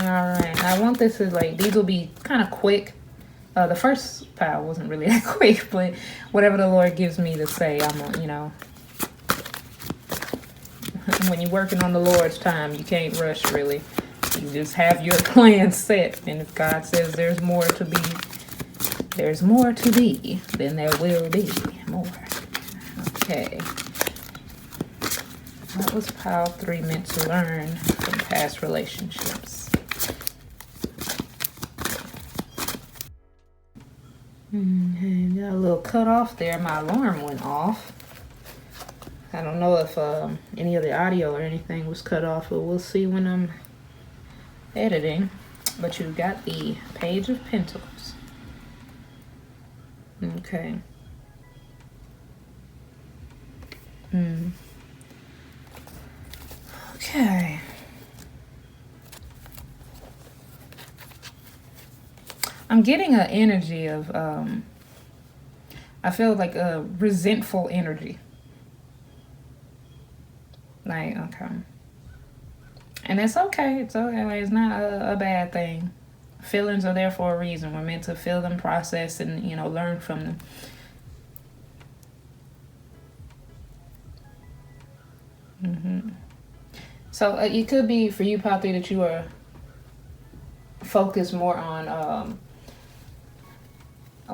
All right. I want this to these will be kind of quick. The first pile wasn't really that quick, but whatever the Lord gives me to say, I'm on, you know. When you're working on the Lord's time, you can't rush, really. You just have your plan set. And if God says there's more to be, then there will be more. Okay. What was pile 3 meant to learn from past relationships? Got a little cut off there. My alarm went off. I don't know if any of the audio or anything was cut off, but we'll see when I'm editing. But you've got the Page of Pentacles. Okay. Okay. I'm getting an energy of, I feel like a resentful energy. Like, okay. And it's okay. It's okay. Like, it's not a bad thing. Feelings are there for a reason. We're meant to feel them, process, and, you know, learn from them. So it could be for you, Pop 3, that you are focused more on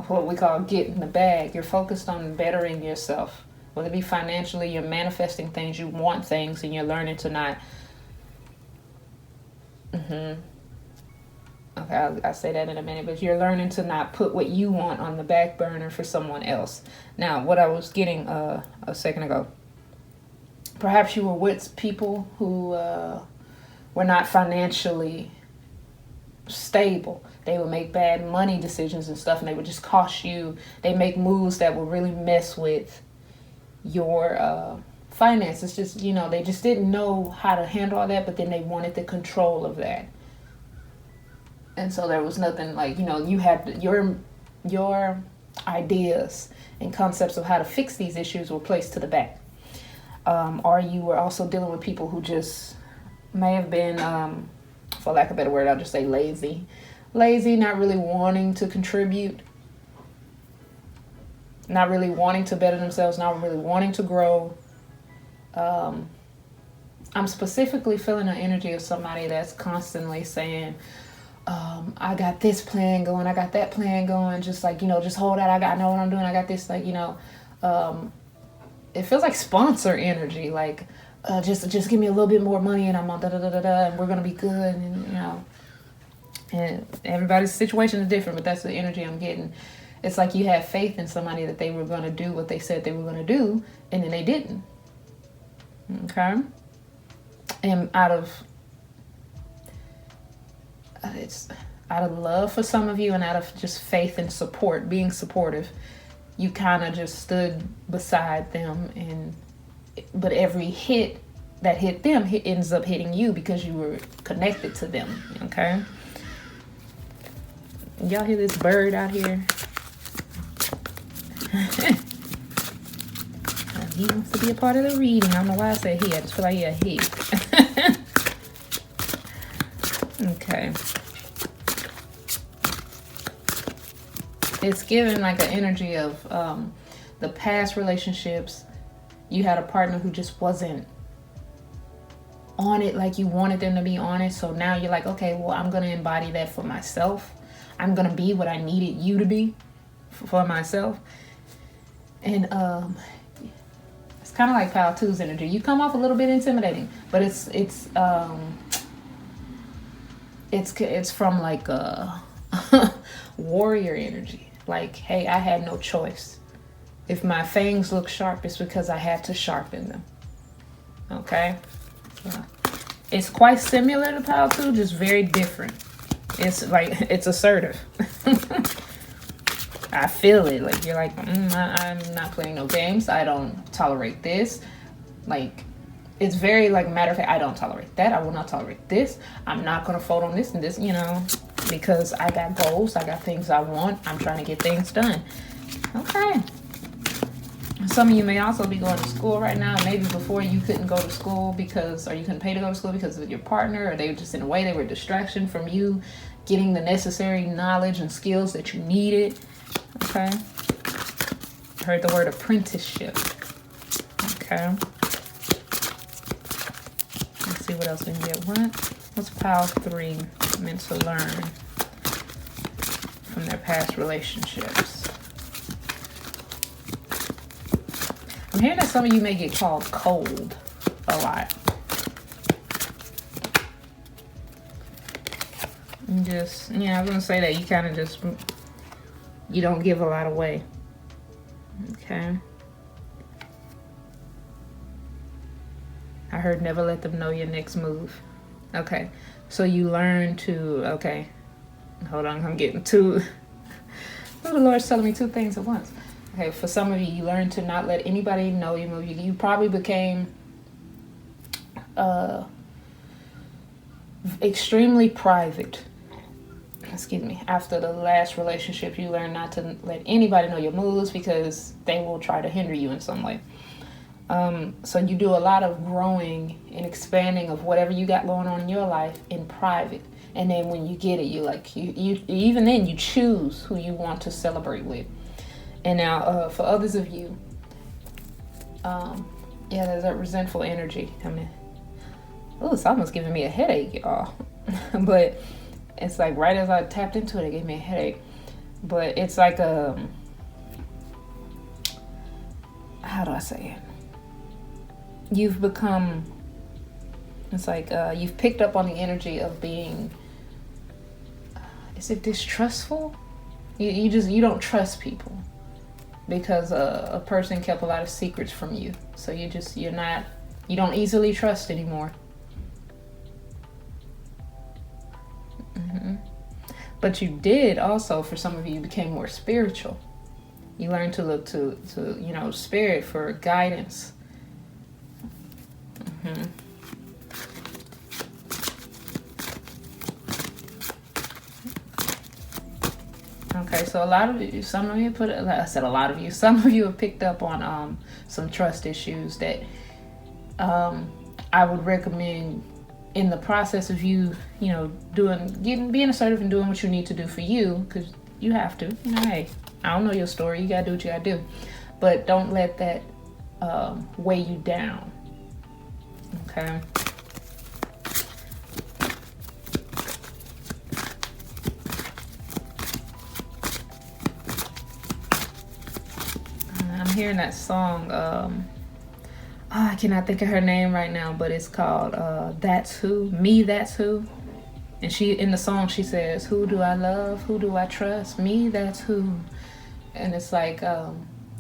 what we call getting the bag. You're focused on bettering yourself, whether it be financially. You're manifesting things, you want things, and you're learning to not. Okay, I'll say that in a minute, but you're learning to not put what you want on the back burner for someone else. Now, what I was getting a second ago, perhaps you were with people who were not financially stable. They would make bad money decisions and stuff, and they would just cost you. They make moves that would really mess with your finances. Just, you know, they just didn't know how to handle all that, but then they wanted the control of that. And so there was nothing like, you know, you had your ideas and concepts of how to fix these issues were placed to the back. Or you were also dealing with people who just may have been, for lack of a better word, I'll just say lazy, not really wanting to contribute, not really wanting to better themselves, not really wanting to grow. I'm specifically feeling the energy of somebody that's constantly saying, I got this plan going, I got that plan going, just like, you know, just hold out, I know what I'm doing, I got this, like, you know, it feels like sponsor energy, like, just give me a little bit more money and I'm on da-da-da-da-da and we're going to be good, and, you know, and everybody's situation is different, but that's the energy I'm getting. It's like you have faith in somebody that they were going to do what they said they were going to do, and then they didn't. Okay? And it's out of love for some of you and out of just faith and support, being supportive, you kind of just stood beside them, but every hit that hit them ends up hitting you because you were connected to them. Okay? Y'all hear this bird out here? He wants to be a part of the reading. I don't know why I said he. I just feel like he. Okay. It's giving like an energy of the past relationships. You had a partner who just wasn't on it like you wanted them to be on it. So now you're like, okay, well, I'm going to embody that for myself. I'm going to be what I needed you to be for myself. And it's kind of like Pile 2's energy. You come off a little bit intimidating, but it's from like a warrior energy. Like, hey, I had no choice. If my fangs look sharp, it's because I had to sharpen them. Okay? It's quite similar to Pile 2, just very different. It's like, it's assertive. I feel it. Like, you're like, I'm not playing no games. I don't tolerate this. Like, it's very, like, matter of fact, I don't tolerate that. I will not tolerate this. I'm not going to fold on this and this, you know, because I got goals. I got things I want. I'm trying to get things done. Okay. Some of you may also be going to school right now. Maybe before you couldn't go to school or you couldn't pay to go to school because of your partner, or they were just in a way, they were a distraction from you getting the necessary knowledge and skills that you needed. Okay. I heard the word apprenticeship. Okay. Let's see what else we can get. What's Pile 3 meant to learn from their past relationships? I'm hearing that some of you may get called cold a lot. Just, yeah, I was going to say that you kind of just, you don't give a lot away. Okay. I heard never let them know your next move. Okay. So you learn to, okay. Hold on, I'm getting two. Oh, the Lord's telling me two things at once. Okay, for some of you, you learned to not let anybody know you move. You probably became extremely private. Excuse me. After the last relationship, you learned not to let anybody know your moves because they will try to hinder you in some way. So you do a lot of growing and expanding of whatever you got going on in your life in private. And then when you get it, you even then you choose who you want to celebrate with. And now for others of you, yeah, there's that resentful energy. I mean, oh, it's almost giving me a headache, y'all. But it's like right as I tapped into it, it gave me a headache. But it's like how do I say it? You've become, it's like you've picked up on the energy of being, is it distrustful? You don't trust people because a person kept a lot of secrets from you. So you don't easily trust anymore. But you did also, for some of you, became more spiritual. You learned to look to spirit for guidance. Okay, so some of you some of you have picked up on some trust issues that I would recommend in the process of you, being assertive and doing what you need to do for you, because you have to. Hey, I don't know your story. You gotta do what you gotta do, but don't let that weigh you down. Okay. I'm hearing that song. I cannot think of her name right now, but it's called That's Who, Me, That's Who. And in the song, she says, who do I love? Who do I trust? Me, that's who. And it's like,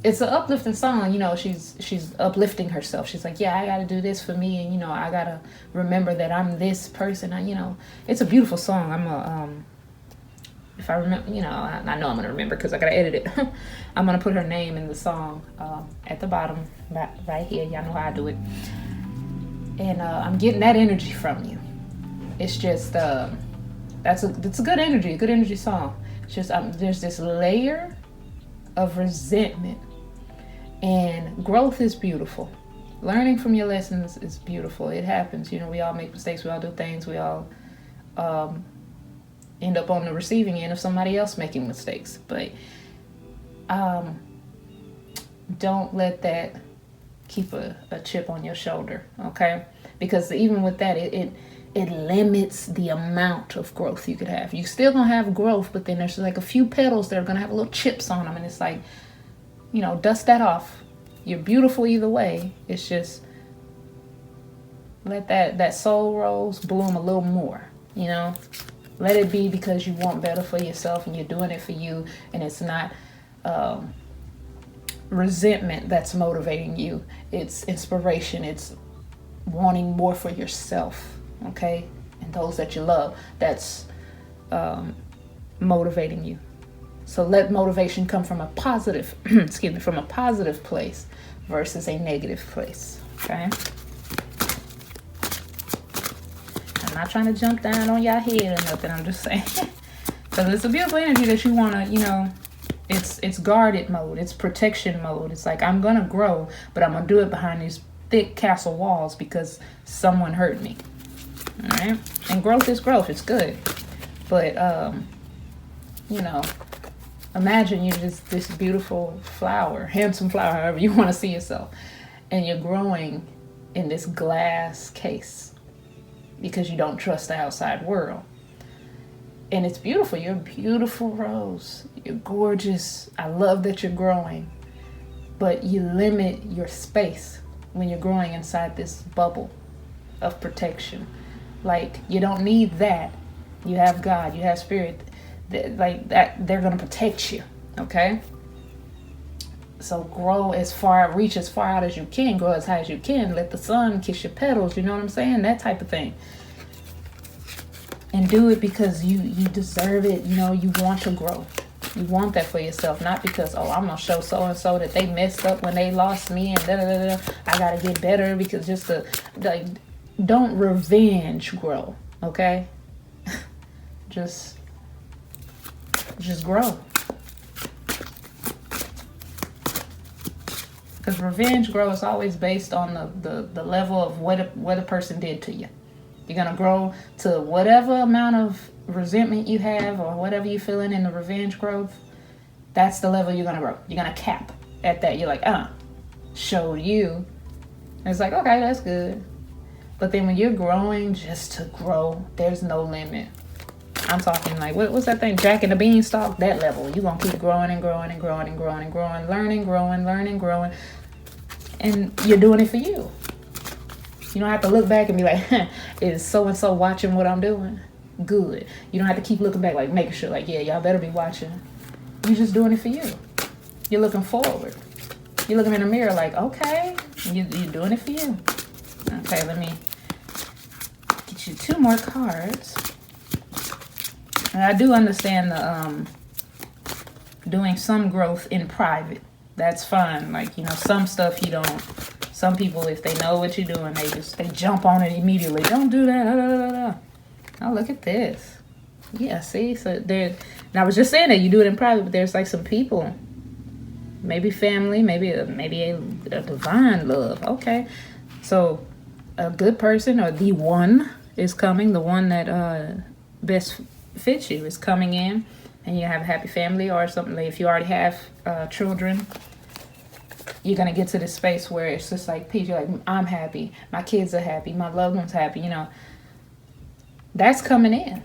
it's an uplifting song. She's uplifting herself. She's like, yeah, I got to do this for me. And, I got to remember that I'm this person. It's a beautiful song. If I remember, I know I'm going to remember because I got to edit it. I'm going to put her name in the song at the bottom, right here. Y'all know how I do it. And I'm getting that energy from you. It's just, it's a good energy song. It's just, there's this layer of resentment. And growth is beautiful. Learning from your lessons is beautiful. It happens. We all make mistakes. We all do things. We all end up on the receiving end of somebody else making mistakes. But don't let that keep a chip on your shoulder, okay? Because even with that, it limits the amount of growth you could have. You're still gonna have growth, but then there's like a few petals that are gonna have little chips on them, and it's like, dust that off. You're beautiful either way. It's just let that soul rose bloom a little more, Let it be because you want better for yourself and you're doing it for you, and it's not resentment that's motivating you. It's inspiration. It's wanting more for yourself, okay? And those that you love, that's motivating you. So let motivation come from a positive, from a positive place versus a negative place, okay? I'm not trying to jump down on y'all head or nothing. I'm just saying. Because it's a beautiful energy that you want to, it's guarded mode. It's protection mode. It's like, I'm going to grow, but I'm going to do it behind these thick castle walls because someone hurt me. All right? And growth is growth. It's good. But, imagine you're just this beautiful flower, handsome flower, however you want to see yourself. And you're growing in this glass case because you don't trust the outside world. And it's beautiful. You're a beautiful rose. You're gorgeous. I love that you're growing. But you limit your space when you're growing inside this bubble of protection. Like, you don't need that. You have God. You have spirit. Like that, they're going to protect you. Okay? So reach as far out as you can, grow as high as you can, let the sun kiss your petals, you know what I'm saying? That type of thing. And do it because you deserve it, you want to grow. You want that for yourself, not because, oh, I'm gonna show so and so that they messed up when they lost me and da da da da. I gotta get better, because just to like, don't revenge grow, okay? just grow. Because revenge grow is always based on the level of what a person did to you. You're gonna grow to whatever amount of resentment you have, or whatever you're feeling in the revenge growth. That's the level you're gonna grow. You're gonna cap at that. You're like, showed you. And it's like, okay, that's good. But then when you're growing just to grow, there's no limit. I'm talking like, what's that thing? Jack and the Beanstalk? That level. You're going to keep growing and growing and growing and growing and growing, learning, growing. And you're doing it for you. You don't have to look back and be like, is so-and-so watching what I'm doing? Good. You don't have to keep looking back, like making sure, like, yeah, y'all better be watching. You're just doing it for you. You're looking forward. You're looking in the mirror like, okay, you're doing it for you. Okay, let me get you 2 more cards. And I do understand the doing some growth in private. That's fine. Like, you know, some stuff you don't. Some people, if they know what you're doing, they jump on it immediately. Don't do that. Da, da, da, da. Oh, look at this. Yeah, see? So there, and I was just saying that you do it in private, but there's like some people, maybe family, maybe a divine love. Okay. So a good person, or the one is coming, the one that best fits you is coming in, and you have a happy family or something. Like if you already have children, you're going to get to this space where it's just like peace. You're like, I'm happy. My kids are happy. My loved one's happy. You know, that's coming in.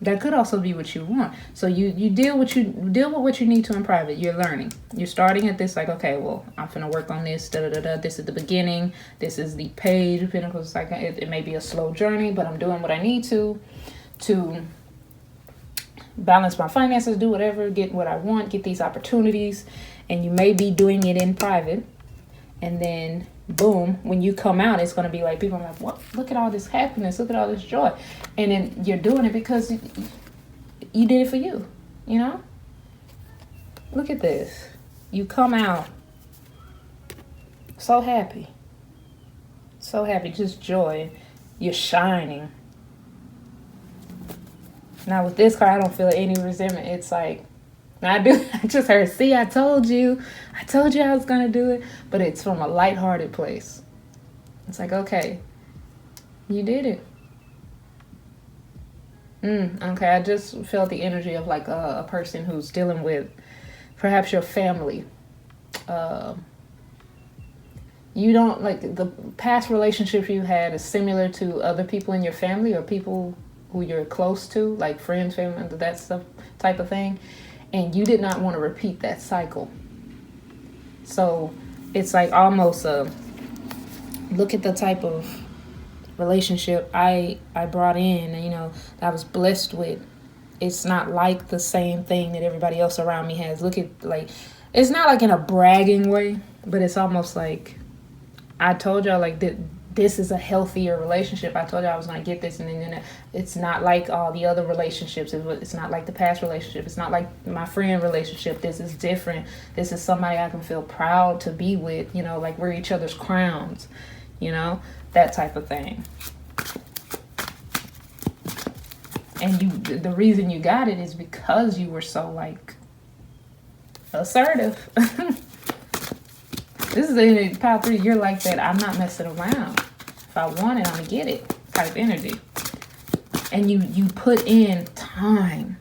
That could also be what you want. So you deal with what you need to in private. You're learning. You're starting at this like, okay, well, I'm finna work on this. Da da da da. This is the beginning. This is the page of Pentacles. Like it may be a slow journey, but I'm doing what I need to balance my finances, do whatever, get what I want, get these opportunities. And you may be doing it in private, and then boom, when you come out, it's going to be like, people are like, what? Look at all this happiness, look at all this joy. And then you're doing it because you did it for you, you know? Look at this. You come out so happy, just joy. You're shining. Now with this card, I don't feel any resentment. It's like, I just heard, see, I told you I was going to do it. But it's from a lighthearted place. It's like, okay, you did it. Okay, I just felt the energy of like a person who's dealing with perhaps your family. You don't, like, the past relationships you had is similar to other people in your family or people who you're close to, like friends, family, that stuff type of thing. And you did not want to repeat that cycle. So it's like almost look at the type of relationship I brought in, and, you know, that I was blessed with. It's not like the same thing that everybody else around me has. Look at, like, it's not like in a bragging way, but it's almost like I told y'all, like, this is a healthier relationship. I told you I was going to get this, and then it's not like all the other relationships. It's not like the past relationship. It's not like my friend relationship. This is different. This is somebody I can feel proud to be with, you know, like we're each other's crowns, you know, that type of thing. And the reason you got it is because you were so, like, assertive. This is in Pile 3. You're like that. I'm not messing around. If I want it, I'm going to get it type energy. And you put in time.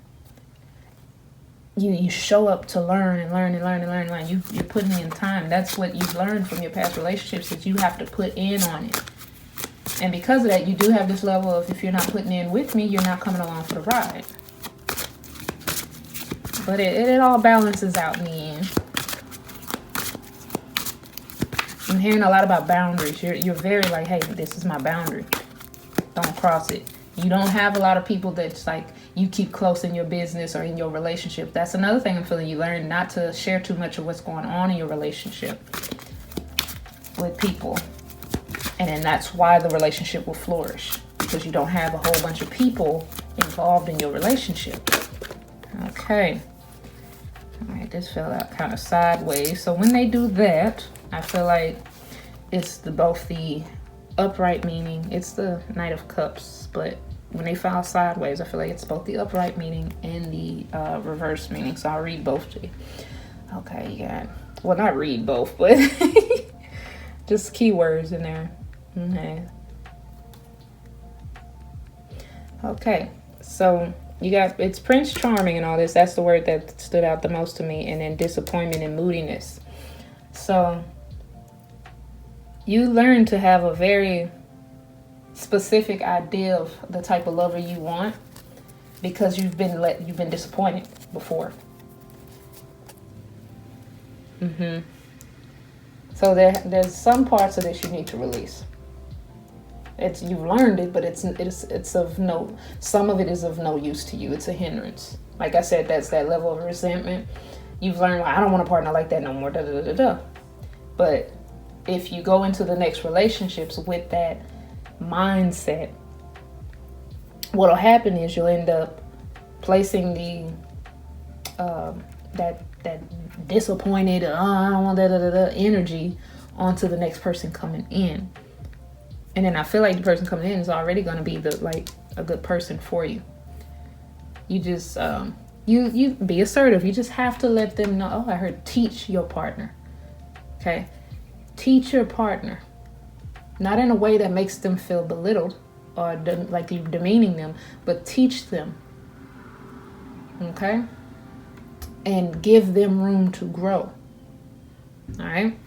You show up to learn and learn and learn and learn and learn. You're putting in time. That's what you've learned from your past relationships, that you have to put in on it. And because of that, you do have this level of, if you're not putting in with me, you're not coming along for the ride. But it all balances out in the end. I'm hearing a lot about boundaries. You're very like, hey, this is my boundary. Don't cross it. You don't have a lot of people that's like you keep close in your business or in your relationship. That's another thing I'm feeling. You learn not to share too much of what's going on in your relationship with people. And then that's why the relationship will flourish, because you don't have a whole bunch of people involved in your relationship. Okay. this fell out kind of sideways. So when they do that, I feel like it's both the upright meaning, it's the Knight of Cups, but when they fall sideways, I feel like it's both the upright meaning and the reverse meaning. So I'll read both to you. Okay, you got, well, not read both, but just keywords in there. Okay. Okay, so you got, it's Prince Charming and all this. That's the word that stood out the most to me. And then disappointment and moodiness. So you learn to have a very specific idea of the type of lover you want because you've been disappointed before. So there's some parts of this you need to release. You've learned it, but it's of no, some of it is of no use to you. It's a hindrance. Like I said, that's that level of resentment. You've learned, well, I don't want a partner like that no more. Da da da da. But if you go into the next relationships with that mindset, what'll happen is you'll end up placing the that disappointed, I don't want that energy onto the next person coming in. And then I feel like the person coming in is already going to be a good person for you. You just you be assertive. You just have to let them know. Oh, I heard teach your partner. Okay, teach your partner. Not in a way that makes them feel belittled or like you're demeaning them, but teach them. Okay? And give them room to grow. All right?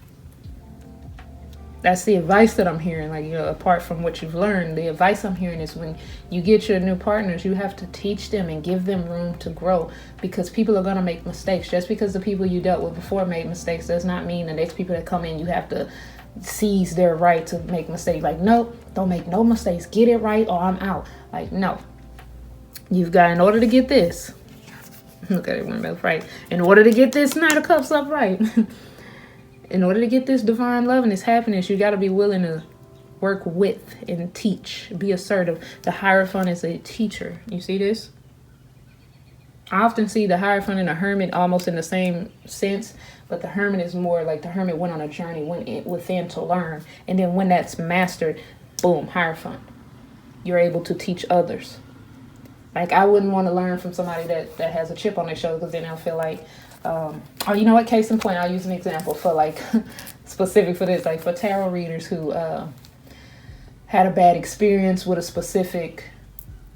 That's the advice that I'm hearing. Like, apart from what you've learned, the advice I'm hearing is when you get your new partners, you have to teach them and give them room to grow, because people are going to make mistakes. Just because the people you dealt with before made mistakes does not mean the next people that come in, you have to seize their right to make mistakes. Like, nope, don't make no mistakes. Get it right or I'm out. Like, no. You've got, in order to get this, look at it when that's right. In order to get this Knight of Cups upright, in order to get this divine love and this happiness, you got to be willing to work with and teach. Be assertive. The Hierophant is a teacher. You see this? I often see the Hierophant and the Hermit almost in the same sense, but the Hermit is more like the Hermit went on a journey, went within to learn. And then when that's mastered, boom, Hierophant. You're able to teach others. Like, I wouldn't want to learn from somebody that has a chip on their shoulder, because then they'll feel like, oh, you know what, case in point, I'll use an example for like, specific for this, like for tarot readers who had a bad experience with a specific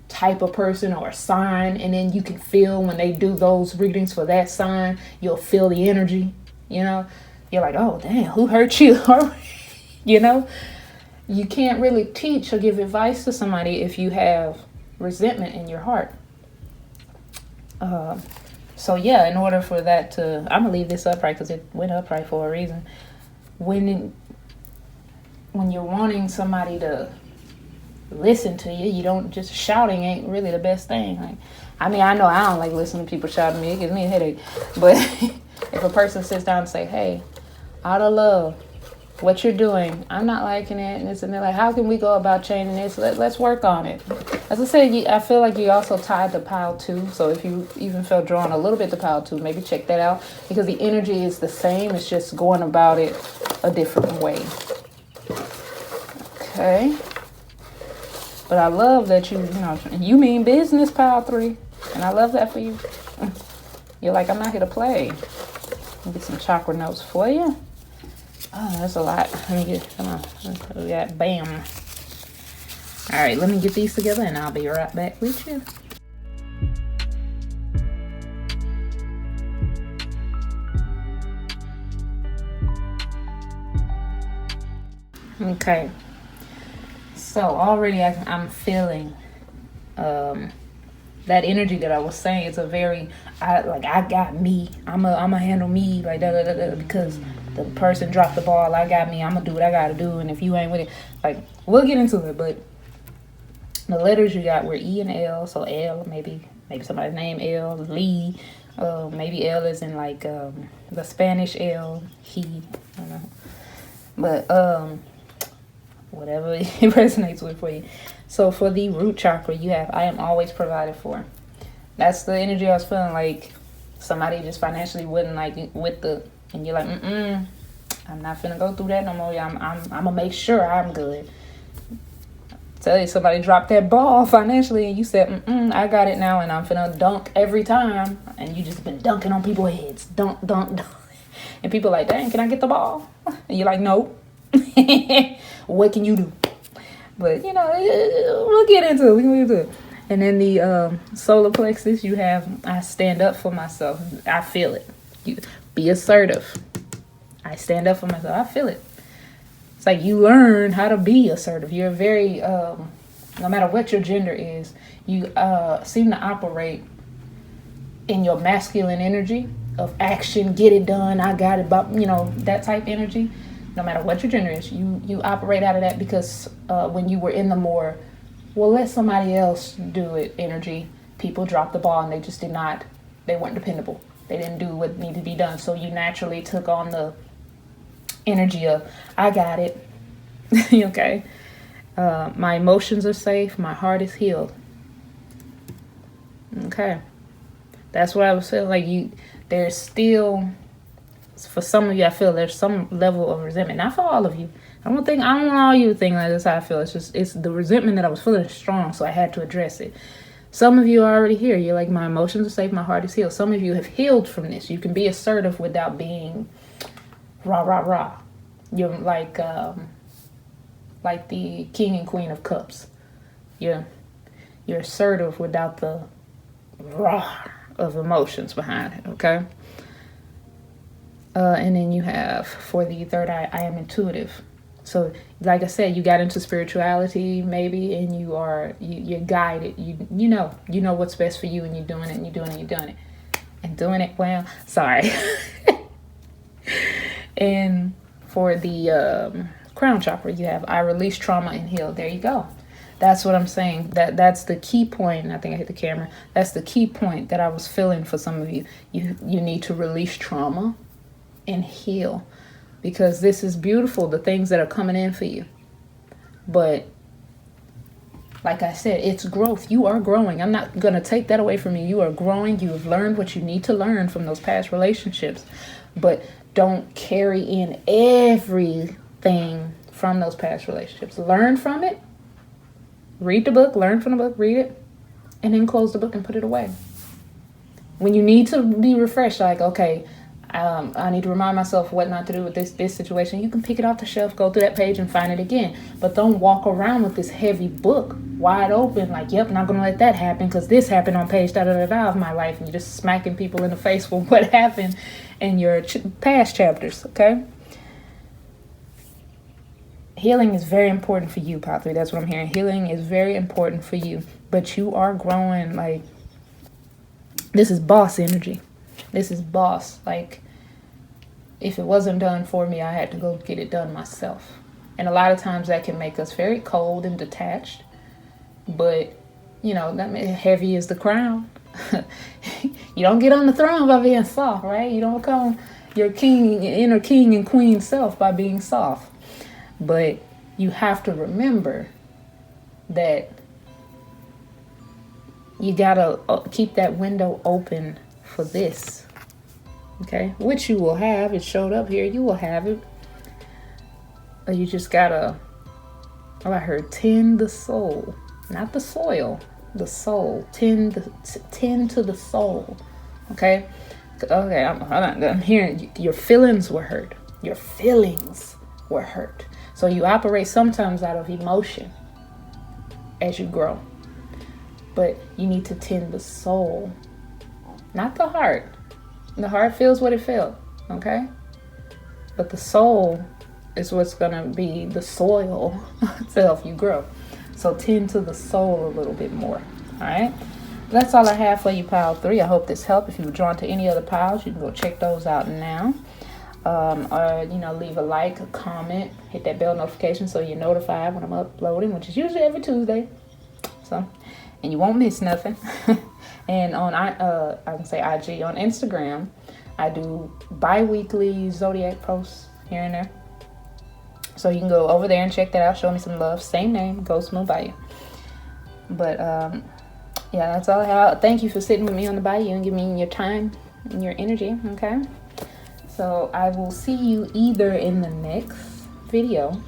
type of person or a sign, and then you can feel when they do those readings for that sign, you'll feel the energy, you're like, oh, damn, who hurt you? You can't really teach or give advice to somebody if you have resentment in your heart. So yeah, in order for that to, I'm gonna leave this upright because it went upright for a reason. When you're wanting somebody to listen to you, you don't, just shouting ain't really the best thing. Like, I mean, I know I don't like listening to people shouting at me. It gives me a headache. But if a person sits down and say, hey, out of love, what you're doing, I'm not liking it, and this and that, like, how can we go about changing this? Let's work on it. As I said, I feel like you also tied to pile 2. So if you even felt drawn a little bit to pile 2, maybe check that out, because the energy is the same. It's just going about it a different way. Okay. But I love that you mean business, pile 3. And I love that for you. You're like, I'm not here to play. I'll get some chakra notes for you. Oh, that's a lot. Come on. We got bam. All right, let me get these together and I'll be right back with you. Okay. So already I'm feeling that energy that I was saying. It's a very, I got me. I'm a handle me like da, because the person dropped the ball. I got me. I'm gonna do what I gotta do. And if you ain't with it, like, we'll get into it. But the letters you got were E and L. So L, maybe somebody's name L, Lee. Maybe L is in like the Spanish L, he. I don't know. But whatever it resonates with for you. So for the root chakra, you have, I am always provided for. That's the energy I was feeling. Like, Somebody just financially wouldn't like with the, and you're like, I'm not finna go through that no more. I'm gonna make sure I'm good. Tell you somebody dropped that ball financially and you said, I got it now and I'm finna dunk every time, and you just been dunking on people's heads. Dunk, dunk, dunk. And people like, dang, can I get the ball? And you're like, no. What can you do? But you know, we'll get into it. And then the solar plexus, you have, I stand up for myself. I feel it. You be assertive. I stand up for myself. I feel it. It's like you learn how to be assertive. You're very, no matter what your gender is, you seem to operate in your masculine energy of action, get it done, I got it, but you know, that type energy. No matter what your gender is, you operate out of that because when you were in the more, well, let somebody else do it energy, people dropped the ball and they just they weren't dependable. They didn't do what needed to be done. So you naturally took on the energy of, I got it. Okay. My emotions are safe. My heart is healed. Okay. That's what I was feeling like. There's still, for some of you, I feel there's some level of resentment. Not for all of you. I don't want all you to think like that's how I feel. It's the resentment that I was feeling strong, so I had to address it. Some of you are already here. You're like, my emotions are safe, my heart is healed. Some of you have healed from this. You can be assertive without being rah, rah, rah. You're like the king and queen of cups. You're assertive without the rah of emotions behind it, okay? And then you have, for the third eye, I am intuitive. So, like I said, you got into spirituality maybe, and you're guided. You know what's best for you, and you're doing it, and you're doing it, and you're doing it. And doing it well. Sorry. And for the crown chakra, you have, I release trauma and heal. There you go. That's what I'm saying. That's the key point. I think I hit the camera. That's the key point that I was feeling for some of you. You need to release trauma and heal, because this is beautiful, the things that are coming in for you. But like I said, it's growth. You are growing. I'm not going to take that away from you. You are growing. You have learned what you need to learn from those past relationships. But don't carry in everything from those past relationships. Learn from it. Read the book, learn from the book, read it, and then close the book and put it away. When you need to be refreshed, like, okay, I need to remind myself what not to do with this situation, you can pick it off the shelf, go through that page and find it again. But don't walk around with this heavy book wide open, like, yep, not going to let that happen because this happened on page da-da-da-da of my life, and you're just smacking people in the face for what happened in your past chapters, okay? Healing is very important for you, Pot 3. That's what I'm hearing. Healing is very important for you. But you are growing, like, this is boss energy. This is boss. Like, if it wasn't done for me, I had to go get it done myself. And a lot of times that can make us very cold and detached. But, you know, that heavy is the crown. You don't get on the throne by being soft, right? You don't become your inner king and queen self by being soft. But you have to remember that you gotta keep that window open for this, okay? Which you will have. It showed up here. You will have it. You just gotta, I heard tend the soul, not the soil, the soul. Tend to the soul, okay? Okay, I'm hearing your feelings were hurt. Your feelings were hurt. So you operate sometimes out of emotion as you grow. But you need to tend the soul, not the heart. The heart feels what it felt, okay? But the soul is what's going to be the soil itself you grow. So tend to the soul a little bit more, all right? That's all I have for you, pile 3. I hope this helped. If you were drawn to any other piles, you can go check those out now. Or, you know, leave a like, a comment, hit that bell notification so you're notified when I'm uploading, which is usually every Tuesday. So, and you won't miss nothing. And on, I can say IG, on Instagram, I do bi-weekly zodiac posts here and there. So you can go over there and check that out. Show me some love. Same name, GhostMoonBayou. But, yeah, that's all I have. Thank you for sitting with me on the Bayou and giving me your time in your energy, okay? So I will see you either in the next video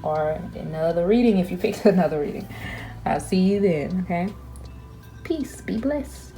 or another reading if you picked another reading. I'll see you then, okay? Peace. Be blessed.